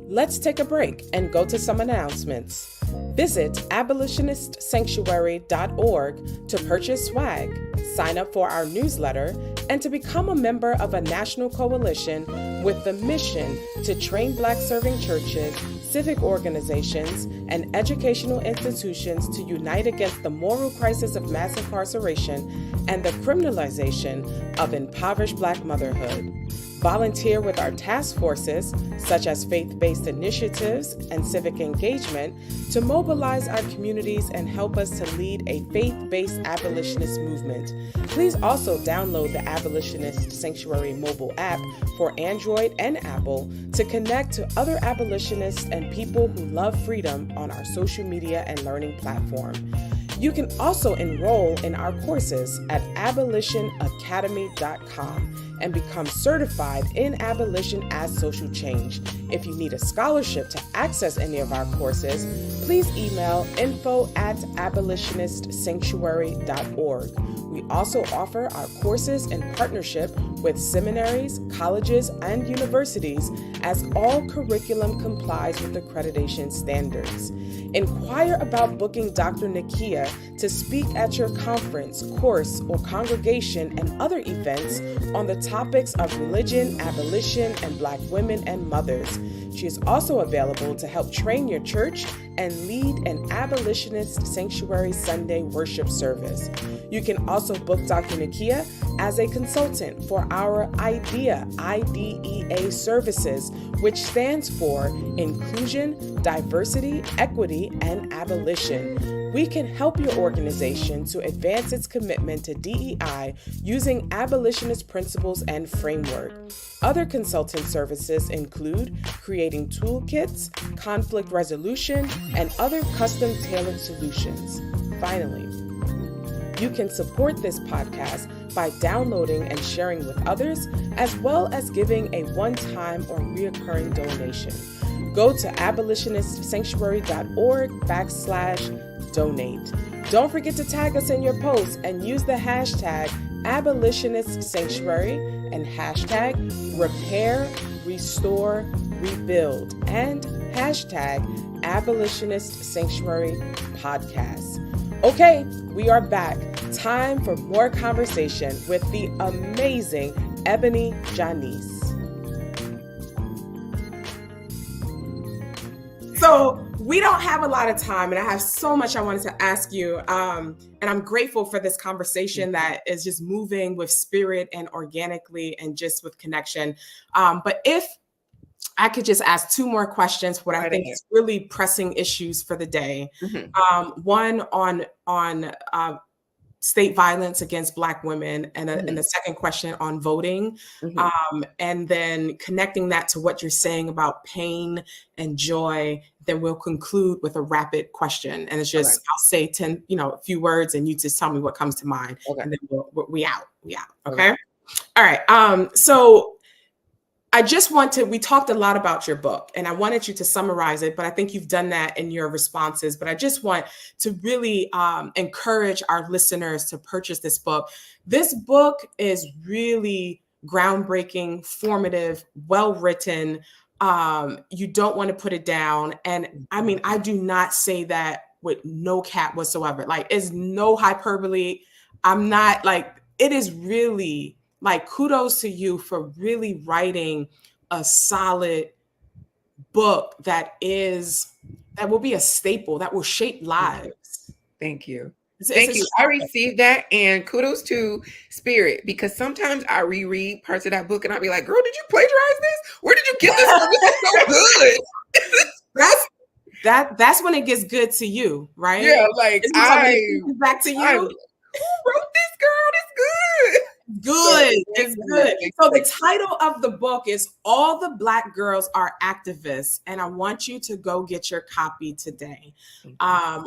Let's take a break and go to some announcements. Visit abolitionistsanctuary.org to purchase swag, sign up for our newsletter, and to become a member of a national coalition with the mission to train Black serving churches, civic organizations, and educational institutions to unite against the moral crisis of mass incarceration and the criminalization of impoverished Black motherhood. Volunteer with our task forces, such as faith-based initiatives and civic engagement, to mobilize our communities and help us to lead a faith-based abolitionist movement. Please also download the Abolitionist Sanctuary mobile app for Android and Apple to connect to other abolitionists and people who love freedom on our social media and learning platform. You can also enroll in our courses at abolitionacademy.com and become certified in abolition as social change. If you need a scholarship to access any of our courses, please email info@abolitionistsanctuary.org. We also offer our courses in partnership with seminaries, colleges, and universities, as all curriculum complies with accreditation standards. Inquire about booking Dr. Nikia to speak at your conference, course, or congregation and other events on the topics of religion, abolition, and Black women and mothers. She is also available to help train your church and lead an Abolitionist Sanctuary Sunday worship service. You can also book Dr. Nikia as a consultant for our IDEA services, which stands for Inclusion, Diversity, Equity, and Abolition. We can help your organization to advance its commitment to DEI using abolitionist principles and framework. Other consultant services include creating toolkits, conflict resolution, and other custom-tailored solutions. Finally, you can support this podcast by downloading and sharing with others, as well as giving a one-time or reoccurring donation. Go to abolitionistsanctuary.org/donate. Don't forget to tag us in your posts and use the hashtag Abolitionist Sanctuary and hashtag Repair, Restore, Rebuild and hashtag Abolitionist Sanctuary Podcast. Okay, we are back. Time for more conversation with the amazing EbonyJanice. So we don't have a lot of time, and I have so much I wanted to ask you. And I'm grateful for this conversation that is just moving with spirit and organically and just with connection. But if I could just ask two more questions for what I think is really pressing issues for the day. One on state violence against Black women, and the second question on voting, and then connecting that to what you're saying about pain and joy. Then we'll conclude with a rapid question, and it's just I'll say a few words, and you just tell me what comes to mind, and then we out. Okay. All right. So we talked a lot about your book, and I wanted you to summarize it, but I think you've done that in your responses. But I just want to really encourage our listeners to purchase this book. This book is really groundbreaking, formative, well-written. You don't want to put it down. And I mean, I do not say that with no cap whatsoever. Like, it's no hyperbole. I'm not it is really kudos to you for really writing a solid book that will be a staple, that will shape lives. Thank you. Thank you. I received that, and kudos to Spirit, because sometimes I reread parts of that book and I'll be like, girl, did you plagiarize this? Where did you get this from? This is so good. That's when it gets good to you, right? Yeah, back to you. Who wrote this, girl? It's good. It's good. So the title of the book is All the Black Girls Are Activists, and I want you to go get your copy today,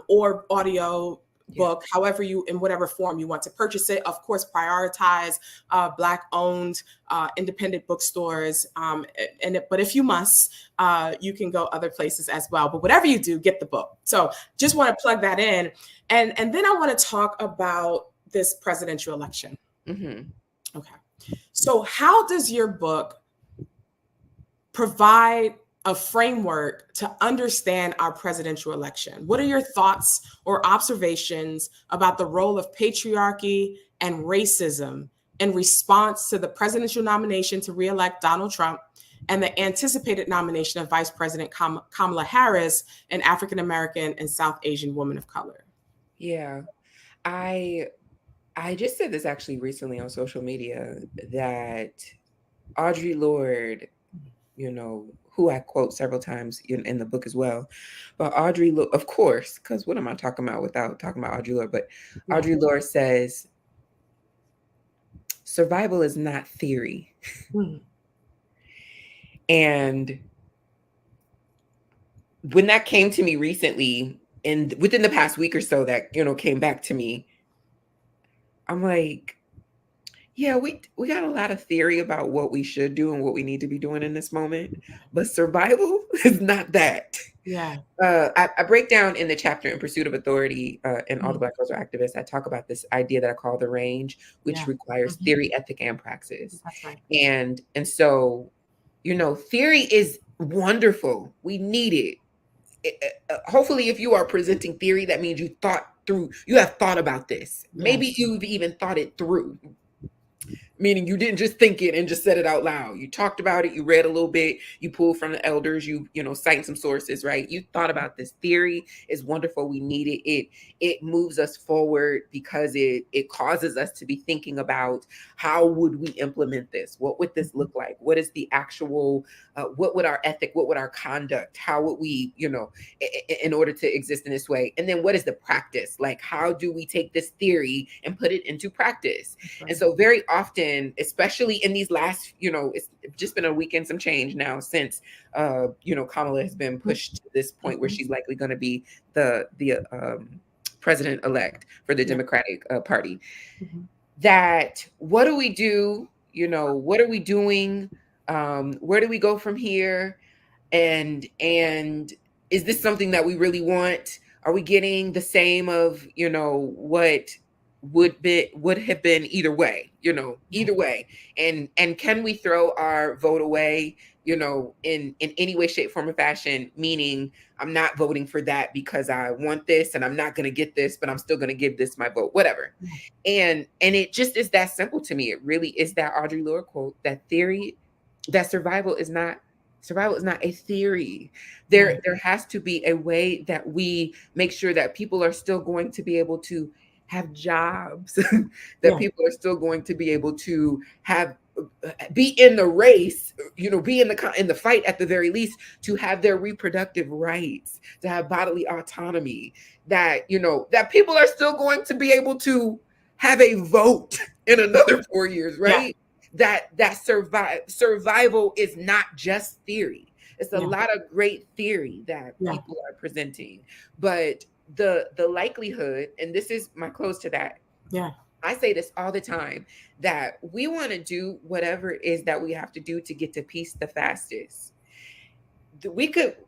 or audio book, however in whatever form you want to purchase it. Of course, prioritize Black-owned independent bookstores, but if you must, you can go other places as well. But whatever you do, get the book. So just want to plug that in, and then I want to talk about this presidential election. Okay. So how does your book provide a framework to understand our presidential election? What are your thoughts or observations about the role of patriarchy and racism in response to the presidential nomination to re-elect Donald Trump and the anticipated nomination of Vice President Kamala Harris, an African-American and South Asian woman of color? Yeah, I just said this actually recently on social media, that Audre Lorde, you know, who I quote several times in the book as well. But Audre Lorde, of course, because what am I talking about without talking about Audre Lorde? But Yeah. Audre Lorde says, survival is not theory. Mm. And when that came to me recently, and within the past week or so that, you know, came back to me, I'm like, yeah, we got a lot of theory about what we should do and what we need to be doing in this moment, but survival is not that. Yeah. I break down in the chapter In Pursuit of Authority in All the Mm. Black Girls Are Activists. I talk about this idea that I call the range, which Yeah. requires Mhm. theory, ethic, and praxis. That's right. And so, you know, theory is wonderful. We need it. Hopefully, if you are presenting theory, that means you have thought about this. Maybe Yes. you've even thought it through, meaning you didn't just think it and just said it out loud. You talked about it, you read a little bit, you pulled from the elders, you know, citing some sources, right? You thought about this. Theory is wonderful. We need it. It moves us forward because it causes us to be thinking about how would we implement this? What would this look like? What is the actual what would our ethic, what would our conduct, how would we, you know, in order to exist in this way? And then what is the practice? Like, how do we take this theory and put it into practice? Right. And so very often, especially in these last, you know, it's just been a week and some change now since, you know, Kamala has been pushed to this point where she's likely going to be the president-elect for the Democratic Party. Mm-hmm. That what do we do? You know, what are we doing? Where do we go from here? And is this something that we really want? Are we getting the same of, you know, what would have been either way, you know, either way? And can we throw our vote away, you know, in any way, shape, form, or fashion? Meaning, I'm not voting for that because I want this, and I'm not going to get this, but I'm still going to give this my vote, whatever. And it just is that simple to me. It really is that Audre Lorde quote, that theory, that survival is not a theory. There has to be a way that we make sure that people are still going to be able to have jobs, that people are still going to be able to have be in the race, you know, be in the fight at the very least, to have their reproductive rights, to have bodily autonomy, that, you know, that people are still going to be able to have a vote in another 4 years, right? That survival is not just theory. It's a lot of great theory that people are presenting, but the likelihood, and this is my close to that. I say this all the time, that we want to do whatever it is that we have to do to get to peace the fastest.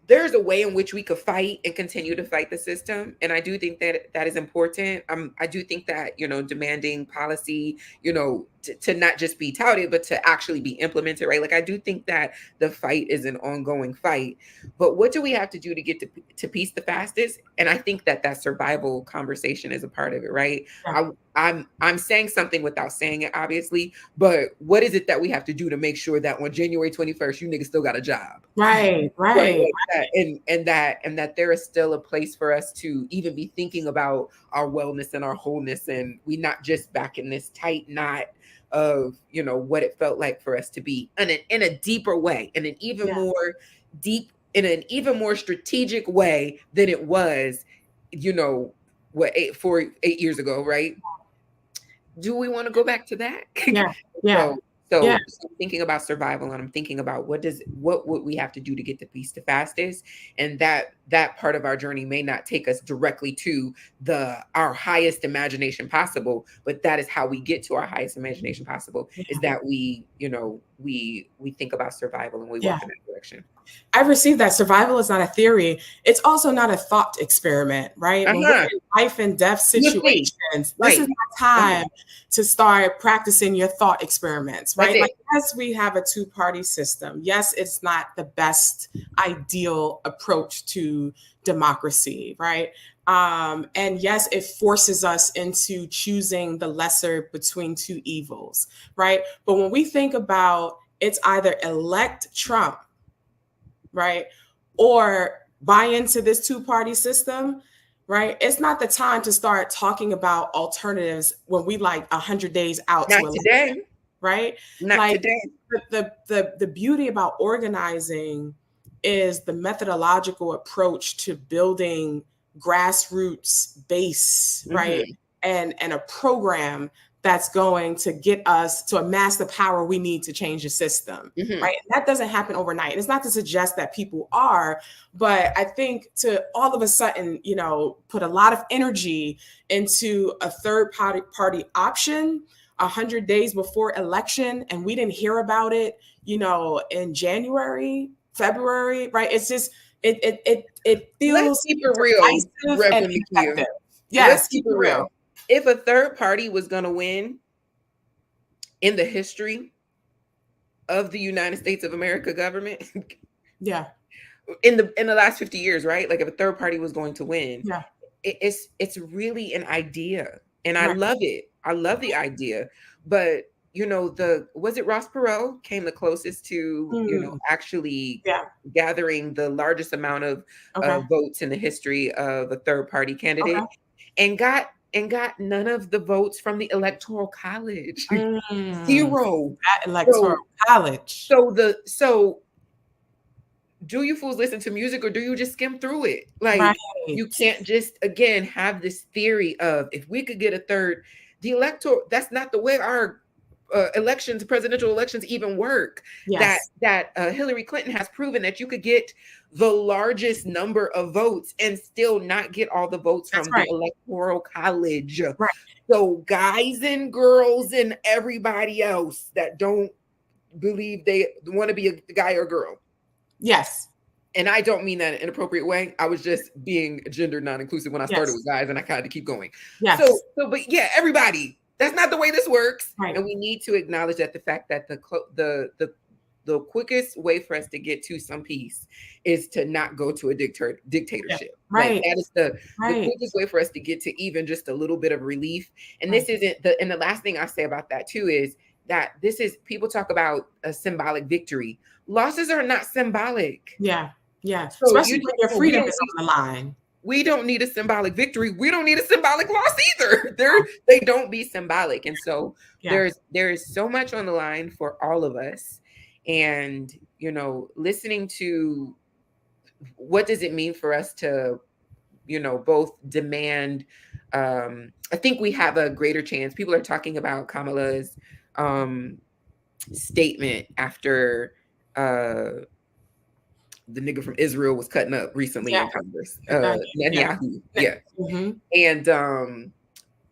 There's a way in which we could fight and continue to fight the system, and I do think that is important. I do think that, you know, demanding policy, you know, to not just be touted, but to actually be implemented, right? Like, I do think that the fight is an ongoing fight, but what do we have to do to get to peace the fastest? And I think that survival conversation is a part of it, right? I'm saying something without saying it, obviously, but what is it that we have to do to make sure that on January 21st, you niggas still got a job? Right. Like that, and that there is still a place for us to even be thinking about our wellness and our wholeness, and we not just back in this tight knot of, you know, what it felt like for us to be in a deeper way, in an even more strategic way than it was, you know, 8 years ago, right? Do we want to go back to that? So thinking about survival, and I'm thinking about what would we have to do to get to peace the fastest, and that part of our journey may not take us directly to our highest imagination possible, but that is how we get to our highest imagination possible, is that we, you know, we think about survival and we walk in that direction. I received that survival is not a theory. It's also not a thought experiment, right? When we're in life and death situations, this is not time to start practicing your thought experiments, right? Like, yes, we have a two-party system. Yes, it's not the best ideal approach to democracy, right? And yes, it forces us into choosing the lesser between two evils, right? But when we think about, it's either elect Trump, right, or buy into this two-party system, right? It's not the time to start talking about alternatives when we like 100 days out. Not today, right? Not like today. the beauty about organizing is the methodological approach to building grassroots base, right? And a program that's going to get us to amass the power we need to change the system, right? And that doesn't happen overnight. And it's not to suggest that people are, but I think to all of a sudden, you know, put a lot of energy into a third party option 100 days before election, and we didn't hear about it, you know, in January, February, right? It's just it feels Let's keep it real, Reverend Nikia. Yes, let's keep it real. If a third party was going to win in the history of the United States of America government, in the last 50 years, right? Like if a third party was going to win, it's really an idea, and I love it. I love the idea, but you know, was it Ross Perot came the closest to you know actually gathering the largest amount of votes in the history of a third party candidate, and got none of the votes from the Electoral College. Zero. That Electoral College. So do you fools listen to music, or do you just skim through it? Like you can't just again have this theory of if we could get a third, the electoral. That's not the way our elections, presidential elections, even work. That Hillary Clinton has proven that you could get the largest number of votes and still not get all the votes from the Electoral College. So guys and girls and everybody else that don't believe they want to be a guy or girl. Yes. And I don't mean that in an inappropriate way. I was just being gender non-inclusive when I started with guys, and I had to keep going. So, but yeah, everybody. That's not the way this works. And we need to acknowledge that the fact that the quickest way for us to get to some peace is to not go to a dictatorship. Like that is the quickest way for us to get to even just a little bit of relief. And this isn't and the last thing I say about that too is that this is, people talk about a symbolic victory. Losses are not symbolic. So especially when your freedom is on the line. We don't need a symbolic victory. We don't need a symbolic loss either. They don't be symbolic. And so there is so much on the line for all of us. And, you know, listening to what does it mean for us to, you know, both demand, I think we have a greater chance. People are talking about Kamala's statement after the nigga from Israel was cutting up recently in Congress, Netanyahu.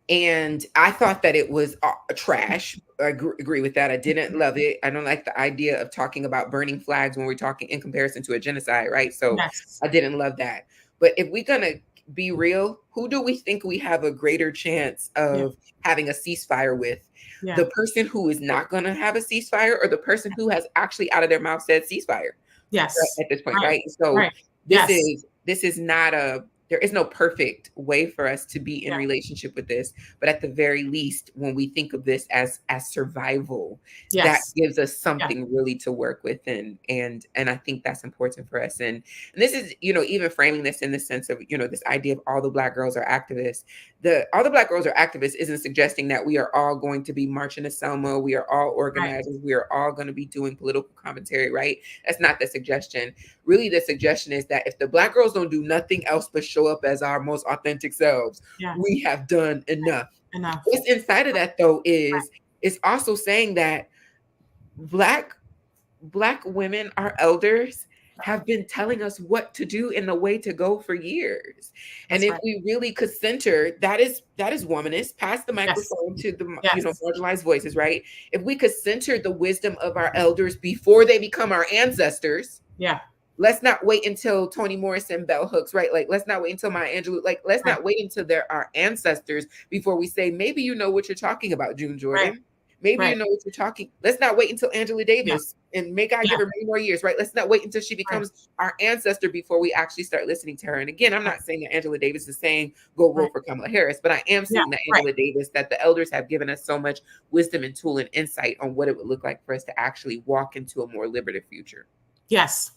And I thought that it was trash. I agree with that. I didn't love it. I don't like the idea of talking about burning flags when we're talking in comparison to a genocide, right? So I didn't love that. But if we're gonna be real, who do we think we have a greater chance of having a ceasefire with? The person who is not gonna have a ceasefire, or the person who has actually out of their mouth said ceasefire? At this point, right? So this is not there is no perfect way for us to be in relationship with this, but at the very least, when we think of this as survival, that gives us something really to work with, and I think that's important for us. And this is, you know, even framing this in the sense of, you know, this idea of all the Black girls are activists. All the Black girls are activists isn't suggesting that we are all going to be marching to Selma, we are all organizers, we are all going to be doing political commentary, right? That's not the suggestion. Really, the suggestion is that if the Black girls don't do nothing else but show up as our most authentic selves, we have done enough. What's inside of that, though, is also saying that Black women, our elders, have been telling us what to do and the way to go for years. And if we really could center, that is womanist, pass the microphone to the you know, marginalized voices, right? If we could center the wisdom of our elders before they become our ancestors. Let's not wait until Toni Morrison bell hooks, right? Like, let's not wait until Maya Angelou. Like, let's not wait until they're our ancestors before we say, maybe you know what you're talking about, June Jordan. Maybe you know what you're talking. Let's not wait until Angela Davis and may God give her many more years, right? Let's not wait until she becomes our ancestor before we actually start listening to her. And again, I'm not saying that Angela Davis is saying go vote for Kamala Harris, but I am saying that Angela Davis, that the elders have given us so much wisdom and tool and insight on what it would look like for us to actually walk into a more liberative future. Yes.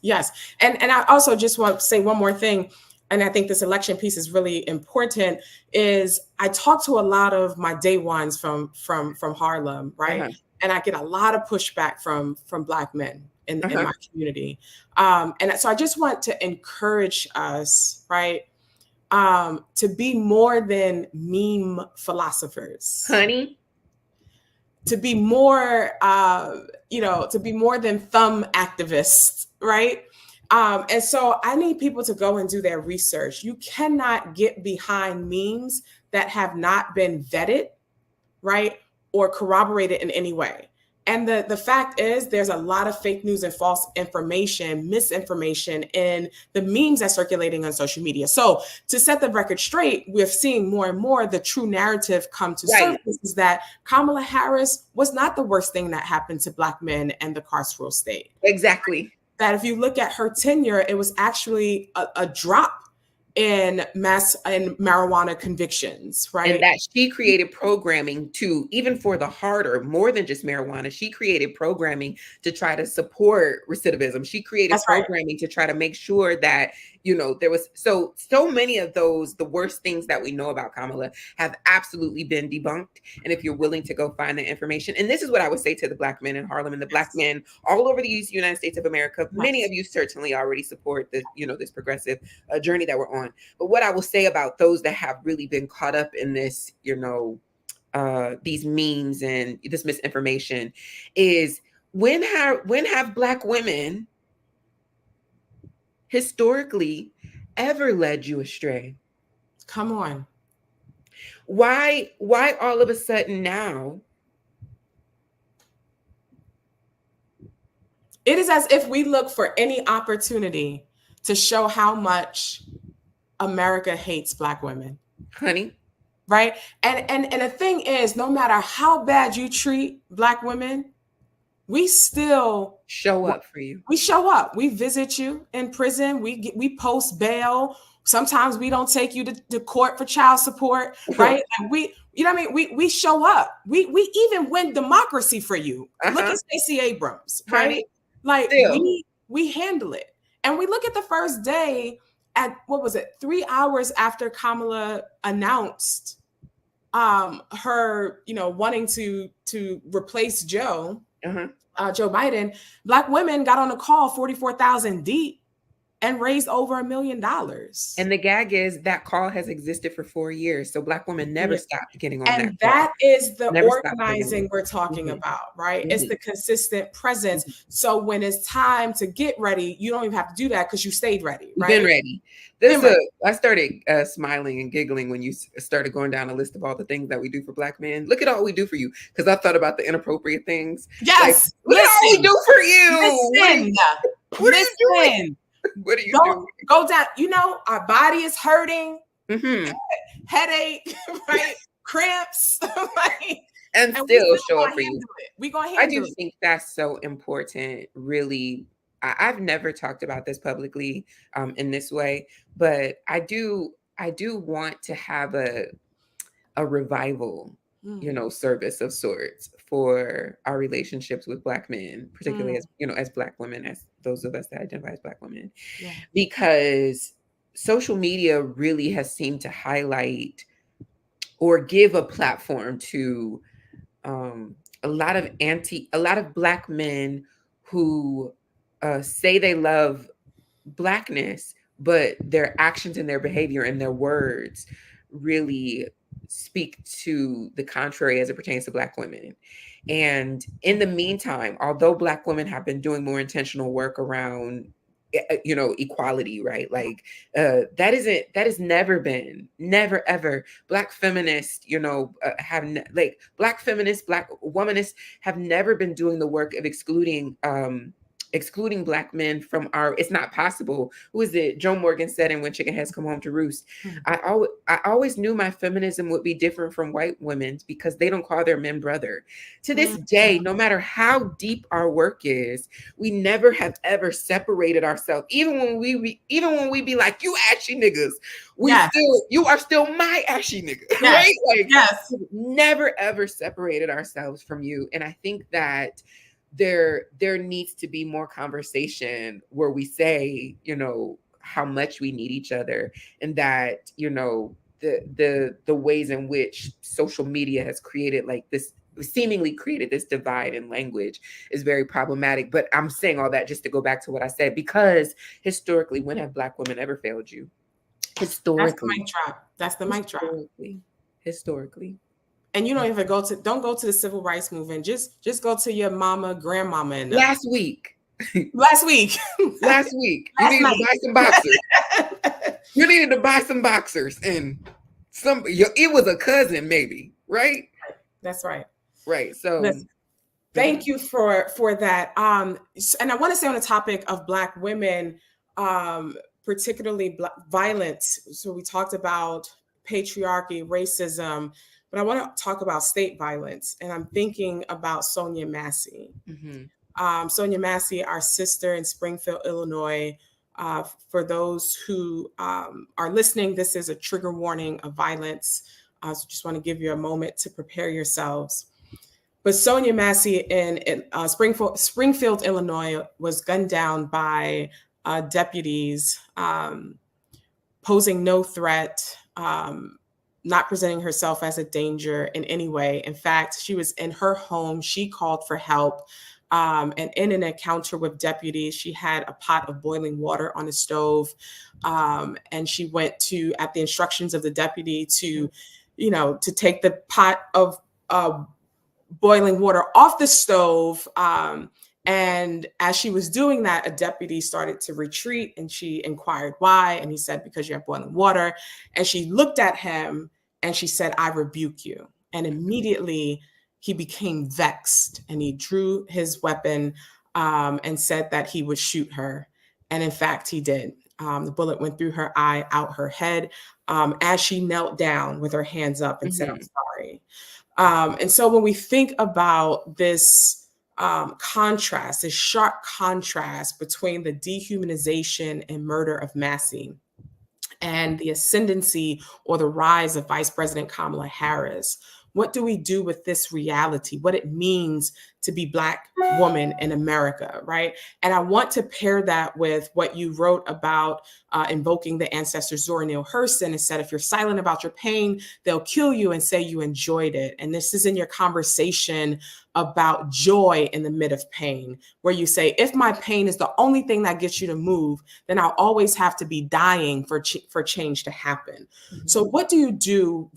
And I also just want to say one more thing, and I think this election piece is really important, is I talk to a lot of my day ones from Harlem, right? and I get a lot of pushback from Black men in my community. And so I just want to encourage us, right, to be more than meme philosophers, honey, to be more, to be more than thumb activists, right? And so I need people to go and do their research. You cannot get behind memes that have not been vetted, right, or corroborated in any way. And the fact is, there's a lot of fake news and false information, misinformation in the memes that's circulating on social media. So to set the record straight, we're seeing more and more the true narrative come to surface is that Kamala Harris was not the worst thing that happened to Black men and the carceral state. Exactly. That if you look at her tenure, it was actually a drop in marijuana convictions, right? And that she created programming to, even for the harder, more than just marijuana, she created programming to try to support recidivism. She created programming to try to make sure that, there was so many of those, the worst things that we know about Kamala have absolutely been debunked. And if you're willing to go find the information, and this is what I would say to the Black men in Harlem and the Black men all over the United States of America, many of you certainly already support the, this progressive journey that we're on. But what I will say about those that have really been caught up in this, these memes and this misinformation is when have Black women historically ever led you astray? Come on. Why all of a sudden now? It is as if we look for any opportunity to show how much America hates Black women. Honey. Right? And the thing is, no matter how bad you treat Black women, we still show up for you. We show up. We visit you in prison. We post bail. Sometimes we don't take you to court for child support, right? And we show up. We even win democracy for you. Look at Stacey Abrams, right? Like we handle it. And we look at the first day at 3 hours after Kamala announced her, wanting to replace Joe Biden, Black women got on a call 44,000 deep and raised over $1 million. And the gag is that call has existed for 4 years. So Black women never stopped getting on that call. And that is the organizing we're talking about, right? It's the consistent presence. So when it's time to get ready, you don't even have to do that because you stayed ready, right? Been ready. I started smiling and giggling when you started going down a list of all the things that we do for Black men. Look at all we do for you. Because I thought about the inappropriate things. Yes. Look at all we do for you. Listen. What are you doing? What are you doing? Go down. Our body is hurting. Headache, right? Cramps, right? And still show up for you. We're going to handle it. I do think that's so important, really. I've never talked about this publicly in this way, but I do want to have a revival, service of sorts for our relationships with Black men, particularly as Black women, as those of us that identify as Black women, because social media really has seemed to highlight or give a platform to a lot of Black men who say they love Blackness, but their actions and their behavior and their words really speak to the contrary as it pertains to Black women. And in the meantime, although Black women have been doing more intentional work around, equality, right? Like that has never ever Black feminists, Black feminists, Black womanists have never been doing the work of excluding Black men from it's not possible. Who is it? Joe Morgan said in When Chicken Heads Come Home to Roost, I always knew my feminism would be different from white women's because they don't call their men brother. To this day, no matter how deep our work is, we never have ever separated ourselves. Even when we be like, you ashy niggas, you are still my ashy nigga, right? Never ever separated ourselves from you. And I think that there needs to be more conversation where we say, how much we need each other, and that, the ways in which social media has created like this seemingly created this divide in language is very problematic. But I'm saying all that just to go back to what I said, because historically, when have Black women ever failed you? That's the Historically. mic drop. That's the mic drop. Historically. And you don't even don't go to the civil rights movement. Just go to your mama, grandmama, and last week. Last week. Last week. You needed to buy some boxers. You needed to buy some boxers, and it was a cousin, maybe, right? That's right. Right. So thank you for that. And I want to say on the topic of Black women, particularly violence. So we talked about patriarchy, racism, but I want to talk about state violence. And I'm thinking about Sonia Massey. Sonia Massey, our sister in Springfield, Illinois. For those who are listening, this is a trigger warning of violence. So just want to give you a moment to prepare yourselves. But Sonia Massey in Springfield, Illinois, was gunned down by deputies, posing no threat, not presenting herself as a danger in any way. In fact, she was in her home. She called for help. And in an encounter with deputies, she had a pot of boiling water on the stove. And she went to, at the instructions of the deputy, to take the pot of boiling water off the stove. And as she was doing that, a deputy started to retreat, and she inquired why. And he said, because you have boiling water. And she looked at him and she said, I rebuke you. And immediately he became vexed, and he drew his weapon and said that he would shoot her. And in fact, he did. The bullet went through her eye, out her head, as she knelt down with her hands up and said, I'm sorry. And so when we think about this contrast, this sharp contrast between the dehumanization and murder of Massey and the ascendancy or the rise of Vice President Kamala Harris, what do we do with this reality? What it means to be Black woman in America, right? And I want to pair that with what you wrote about invoking the ancestor Zora Neale Hurston, and said, if you're silent about your pain, they'll kill you and say you enjoyed it. And this is in your conversation about joy in the mid of pain, where you say, if my pain is the only thing that gets you to move, then I'll always have to be dying for change to happen. So what do you do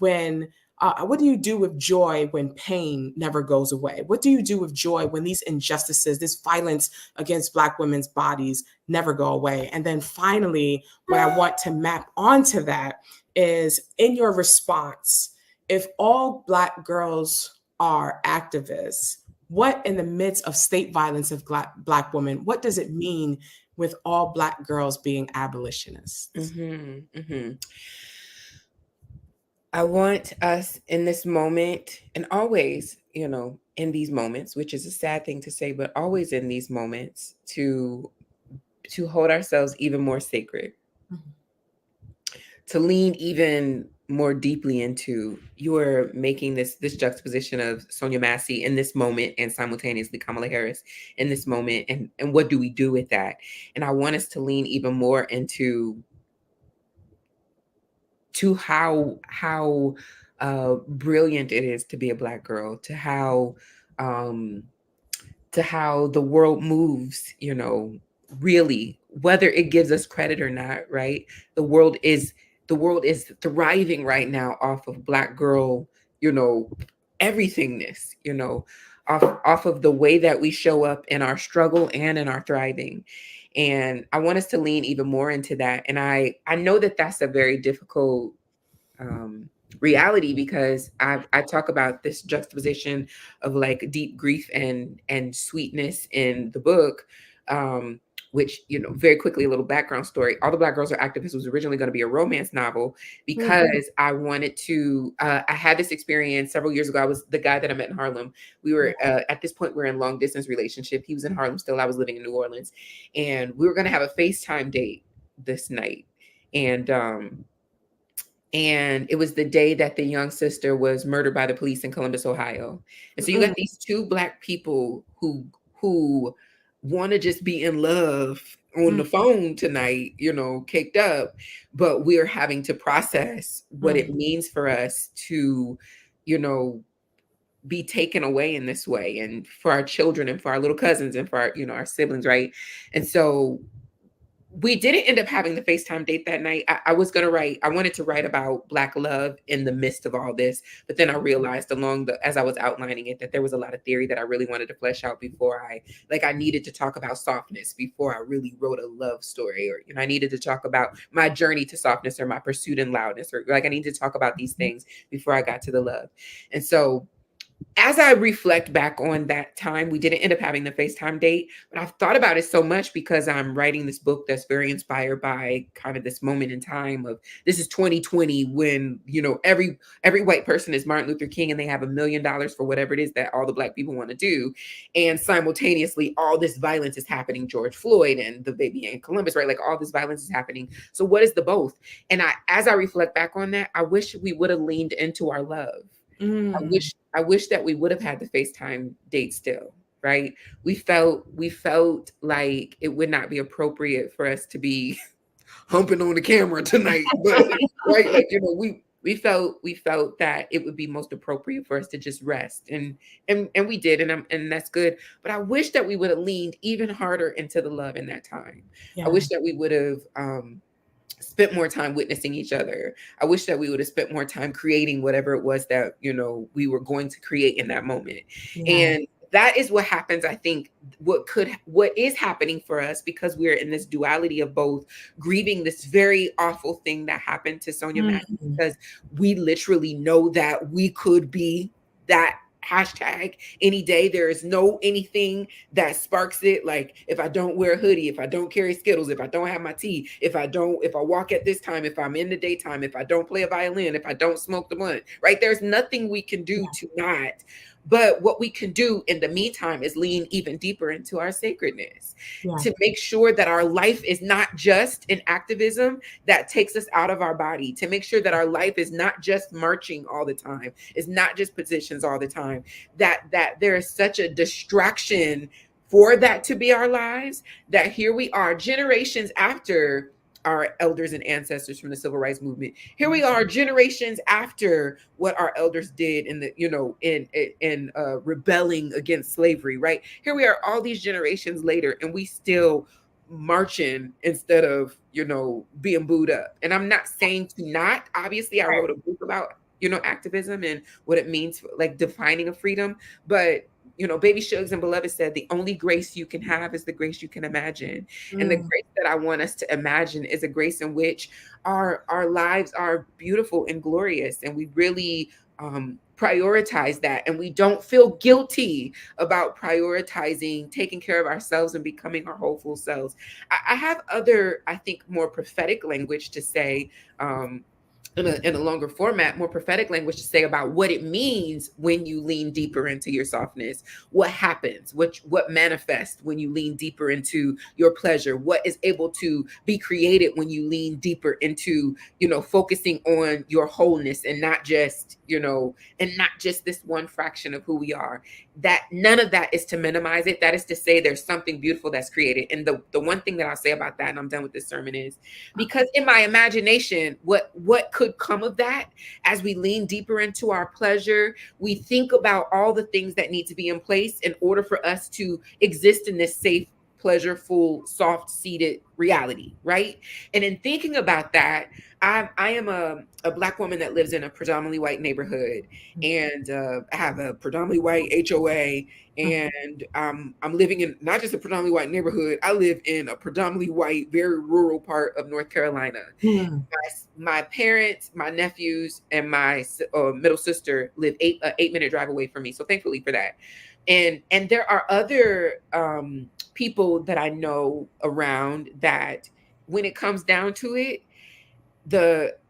what do you do with joy when pain never goes away? What do you do with joy when these injustices, this violence against Black women's bodies never go away? And then finally, what I want to map onto that is, in your response, if all Black girls are activists, what in the midst of state violence of Black women, what does it mean with all Black girls being abolitionists? I want us in this moment, and always, in these moments, which is a sad thing to say, but always in these moments, to hold ourselves even more sacred, to lean even more deeply into. You're making this juxtaposition of Sonia Massey in this moment and simultaneously Kamala Harris in this moment, and what do we do with that? And I want us to lean even more into how brilliant it is to be a Black girl, to how the world moves, really, whether it gives us credit or not, right? The world is thriving right now off of Black girl, everythingness, off of the way that we show up in our struggle and in our thriving. And I want us to lean even more into that. And I know that that's a very difficult reality, because I talk about this juxtaposition of like deep grief and sweetness in the book, which, very quickly, a little background story. All the Black Girls Are Activists was originally going to be a romance novel, because I wanted to, I had this experience several years ago. I was the guy that I met in Harlem. We were, at this point, we're in long distance relationship. He was in Harlem still. I was living in New Orleans, and we were going to have a FaceTime date this night. And it was the day that the young sister was murdered by the police in Columbus, Ohio. And so you got these two Black people who want to just be in love on the phone tonight, caked up, but we're having to process what it means for us to, be taken away in this way, and for our children and for our little cousins and for our, our siblings, right? And so we didn't end up having the FaceTime date that night. I wanted to write about Black love in the midst of all this, but then I realized as I was outlining it, that there was a lot of theory that I really wanted to flesh out before I needed to talk about softness before I really wrote a love story, or, I needed to talk about my journey to softness, or my pursuit in loudness, or I needed to talk about these things before I got to the love. And so as I reflect back on that time, we didn't end up having the FaceTime date, but I've thought about it so much because I'm writing this book that's very inspired by kind of this moment in time of, this is 2020, when, every white person is Martin Luther King, and they have $1 million for whatever it is that all the Black people want to do. And simultaneously, all this violence is happening, George Floyd and the baby in Columbus, right? Like, all this violence is happening. So what is the both? And as I reflect back on that, I wish we would have leaned into our love. I wish that we would have had the FaceTime date still, right? We felt like it would not be appropriate for us to be humping on the camera tonight, but right, like, we felt that it would be most appropriate for us to just rest, and we did, and that's good. But I wish that we would have leaned even harder into the love in that time. Yeah. I wish that we would have spent more time witnessing each other. I wish that we would have spent more time creating whatever it was that, we were going to create in that moment. Yeah. And that is what happens, I think, what is happening for us, because we're in this duality of both grieving this very awful thing that happened to Sonia Mackey, because we literally know that we could be that hashtag any day. There is no anything that sparks it. Like, if I don't wear a hoodie, if I don't carry Skittles, if I don't have my tea, if I walk at this time, if I'm in the daytime, if I don't play a violin, if I don't smoke the blunt, right? There's nothing we can do to not. But what we can do in the meantime is lean even deeper into our sacredness, to make sure that our life is not just an activism that takes us out of our body, to make sure that our life is not just marching all the time, it's not just positions all the time, that there is such a distraction for that to be our lives, that here we are generations after our elders and ancestors from the civil rights movement. Here we are generations after what our elders did in the, in rebelling against slavery, right? Here we are all these generations later, and we still marching instead of, being booed up. And I'm not saying to not, obviously I wrote a book about, activism and what it means, like defining a freedom, but Baby Suggs and Beloved said, the only grace you can have is the grace you can imagine. And the grace that I want us to imagine is a grace in which our lives are beautiful and glorious. And we really prioritize that. And we don't feel guilty about prioritizing taking care of ourselves and becoming our whole full selves. I have other, I think, more prophetic language to say, in a longer format, more prophetic language to say about what it means when you lean deeper into your softness, what happens, what manifests when you lean deeper into your pleasure, what is able to be created when you lean deeper into, focusing on your wholeness and not just, this one fraction of who we are. That none of that is to minimize it. That is to say there's something beautiful that's created. And the one thing that I'll say about that, and I'm done with this sermon, is because in my imagination, what could come of that as we lean deeper into our pleasure, we think about all the things that need to be in place in order for us to exist in this safe, pleasureful, soft-seated reality, right? And in thinking about that, I am a Black woman that lives in a predominantly white neighborhood, and I have a predominantly white HOA, and I'm living in not just a predominantly white neighborhood, I live in a predominantly white, very rural part of North Carolina. My parents, my nephews, and my middle sister live 8-minute drive away from me. So thankfully for that. And there are other people that I know around that when it comes down to it,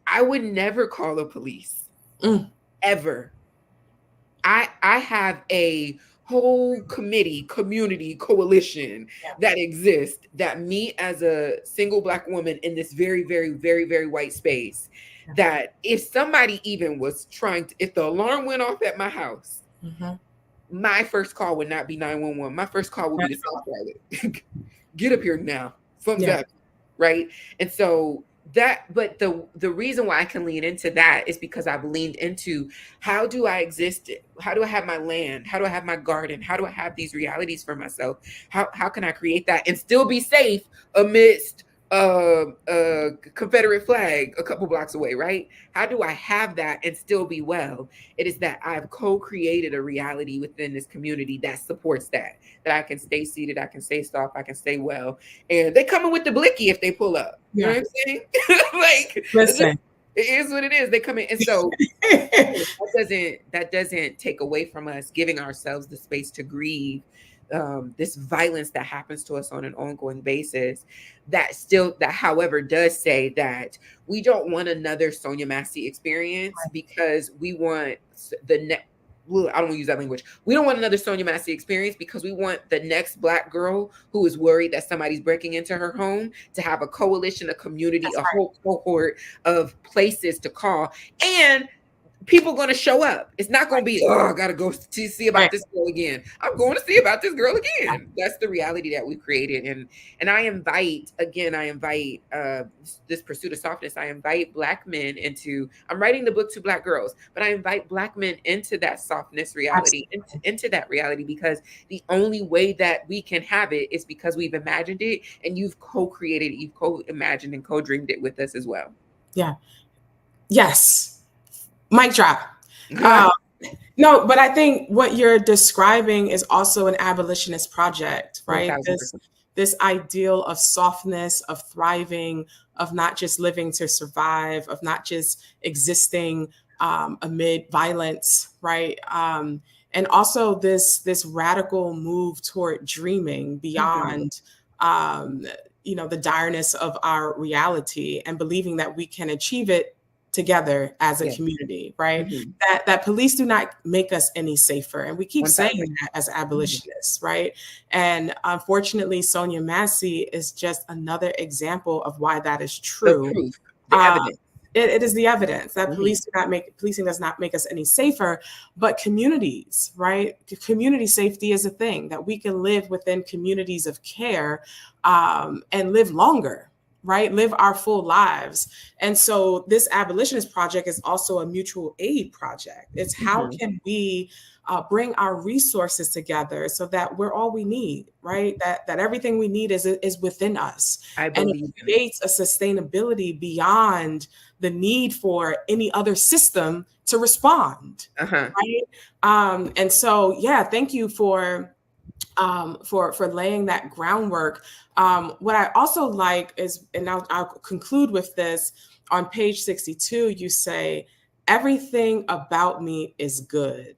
I would never call the police ever. I have a whole community, coalition that exists, that me as a single Black woman in this very, very, very, very white space, that if somebody even was if the alarm went off at my house, my first call would not be 911. My first call would be the South Pilot. Get up here now. Something's happening, right? And so But the reason why I can lean into that is because I've leaned into, how do I exist? How do I have my land? How do I have my garden? How do I have these realities for myself? How can I create that and still be safe amidst a Confederate flag a couple blocks away, right? How do I have that and still be well? It is that I've co-created a reality within this community that supports that I can stay seated, I can stay soft, I can stay well. And they coming with the blicky if they pull up. You know what I'm saying? Like, Listen. it is what it is. They come in. And so that doesn't take away from us giving ourselves the space to grieve this violence that happens to us on an ongoing basis. That however does say that we don't want another Sonia Massey experience, because we want the next, I don't want to use that language. We don't want another Sonia Massey experience because we want the next Black girl who is worried that somebody's breaking into her home to have a coalition, a community, whole cohort of places to call. And people going to show up. It's not going to be, oh, I got to go to see about this girl again. I'm going to see about this girl again. That's the reality that we created. And I invite this pursuit of softness. I invite Black men into, I'm writing the book to Black girls, but I invite Black men into that softness reality, into that reality, because the only way that we can have it is because we've imagined it, and you've co-created it, you've co-imagined and co-dreamed it with us as well. Yeah. Yes. Mic drop. No, but I think what you're describing is also an abolitionist project, right? This ideal of softness, of thriving, of not just living to survive, of not just existing amid violence, right? And also this radical move toward dreaming beyond, the direness of our reality, and believing that we can achieve it together as a community, right? That police do not make us any safer. And we keep saying that as abolitionists, right? And unfortunately, Sonia Massey is just another example of why that is true. The proof, the evidence. It is the evidence that policing does not make us any safer, but communities, right? Community safety is a thing, that we can live within communities of care and live longer, right? Live our full lives. And so this abolitionist project is also a mutual aid project. It's how can we bring our resources together so that we're all we need, right? That everything we need is within us. And it creates a sustainability beyond the need for any other system to respond, right? And so, thank you for laying that groundwork. What I also like is, and I'll conclude with this, on page 62, you say, everything about me is good.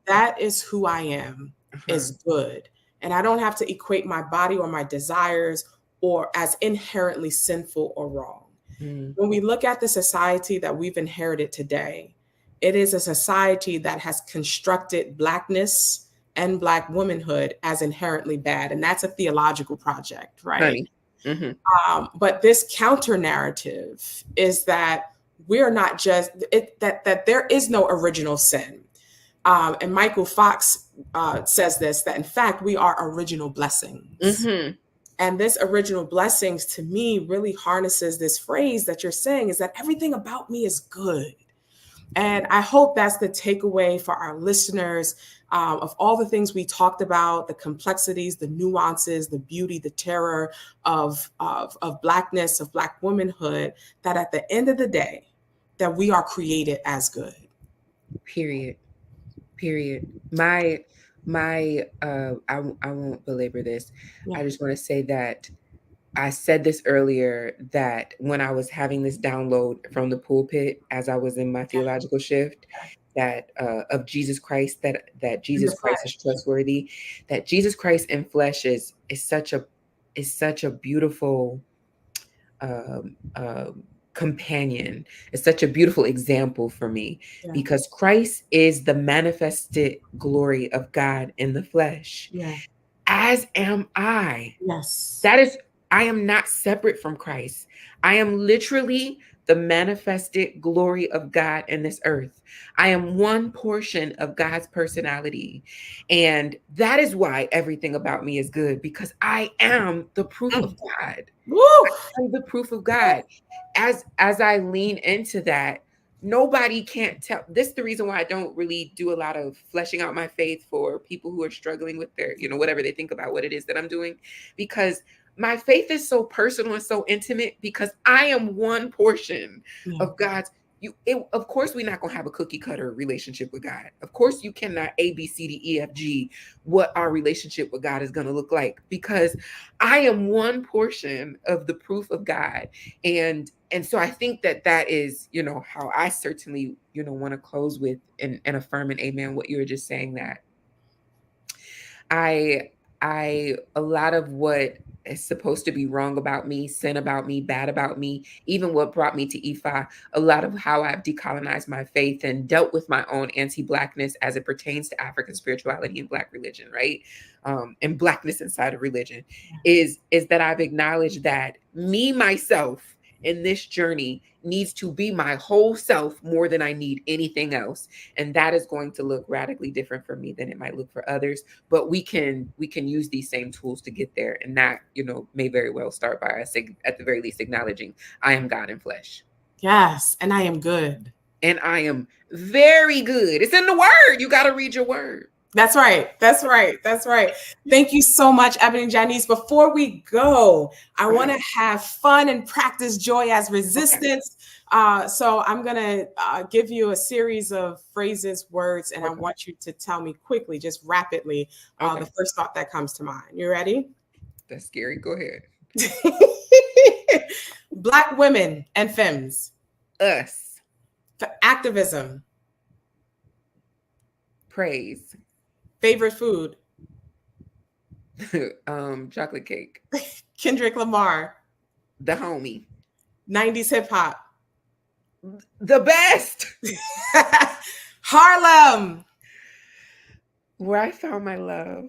That is who I am, is good. And I don't have to equate my body or my desires or as inherently sinful or wrong. When we look at the society that we've inherited today, it is a society that has constructed Blackness and Black womanhood as inherently bad. And that's a theological project, right? But this counter narrative is that we're not just, that there is no original sin. And Michael Fox says this, that in fact, we are original blessings. And this original blessings, to me, really harnesses this phrase that you're saying, is that everything about me is good. And I hope that's the takeaway for our listeners, of all the things we talked about, the complexities, the nuances, the beauty, the terror of Blackness, of Black womanhood, that at the end of the day, that we are created as good. Period. I won't belabor this. I just want to say that I said this earlier, that when I was having this download from the pulpit as I was in my theological shift, that of Jesus Christ, that Jesus Christ is trustworthy, that Jesus Christ in flesh is such a beautiful companion. It's such a beautiful example for me, because Christ is the manifested glory of God in the flesh. As am I. Yes. That is, I am not separate from Christ. I am literally the manifested glory of God in this earth. I am one portion of God's personality. And that is why everything about me is good, because I am the proof of God. Woo! I'm the proof of God. As I lean into that, nobody can't tell. This is the reason why I don't really do a lot of fleshing out my faith for people who are struggling with their, whatever they think about what it is that I'm doing, because my faith is so personal and so intimate, because I am one portion of God's. Of course, we're not going to have a cookie cutter relationship with God. Of course, you cannot A, B, C, D, E, F, G, what our relationship with God is going to look like, because I am one portion of the proof of God. And so I think that is, how I certainly, want to close with and affirm and amen what you were just saying, that a lot of what is supposed to be wrong about me, sin about me, bad about me, even what brought me to EFI, a lot of how I've decolonized my faith and dealt with my own anti-Blackness as it pertains to African spirituality and Black religion, right? And Blackness inside of religion is that I've acknowledged that me, myself, in this journey needs to be my whole self more than I need anything else. And that is going to look radically different for me than it might look for others. But we can use these same tools to get there. And that, may very well start by us, at the very least, acknowledging I am God in flesh. Yes. And I am good. And I am very good. It's in the word. You got to read your word. That's right. That's right. That's right. Thank you so much, EbonyJanice. Before we go, I want to have fun and practice joy as resistance. Okay. So I'm going to give you a series of phrases, words, and I want you to tell me quickly, just rapidly, the first thought that comes to mind. You ready? That's scary. Go ahead. Black women and femmes. Us. Activism. Praise. Favorite food? Chocolate cake. Kendrick Lamar. The homie. 90s hip hop. The best. Harlem. Where I found my love.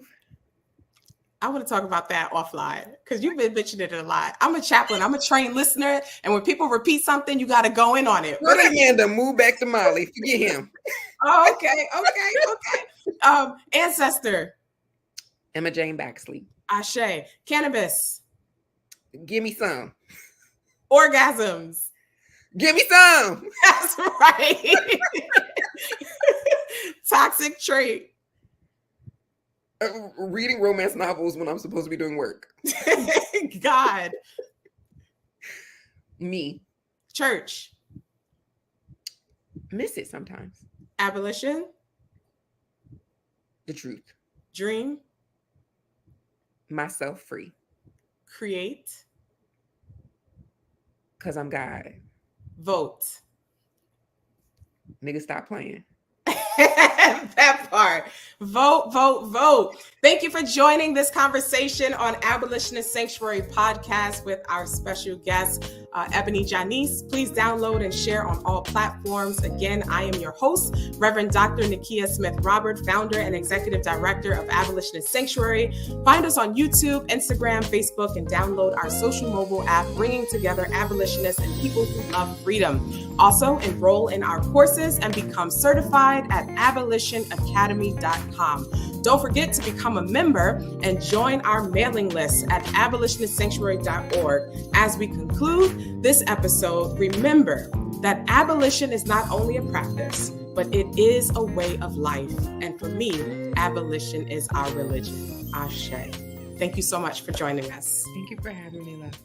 I want to talk about that offline because you've been mentioning it a lot. I'm a chaplain. I'm a trained listener. And when people repeat something, you got to go in on it. What Amanda, move back to Molly. Forget him. Oh, okay. Ancestor. Emma Jane Baxley. Ashe. Cannabis. Give me some. Orgasms. Give me some. That's right. Toxic trait. Reading romance novels when I'm supposed to be doing work. God. Me. Church. Miss it sometimes. Abolition. The truth. Dream. Myself free. Create. Because I'm God. Vote. Nigga, stop playing. That part. Vote, vote, vote. Thank you for joining this conversation on Abolitionist Sanctuary Podcast with our special guest, EbonyJanice. Please download and share on all platforms. Again, I am your host, Reverend Dr. Nikia Smith-Robert, founder and executive director of Abolitionist Sanctuary. Find us on YouTube, Instagram, Facebook, and download our social mobile app, bringing together abolitionists and people who love freedom. Also, enroll in our courses and become certified at abolitionacademy.com. Don't forget to become a member and join our mailing list at abolitionistsanctuary.org. As we conclude this episode, remember that abolition is not only a practice, but it is a way of life. And for me, abolition is our religion. Ashe. Thank you so much for joining us. Thank you for having me, love.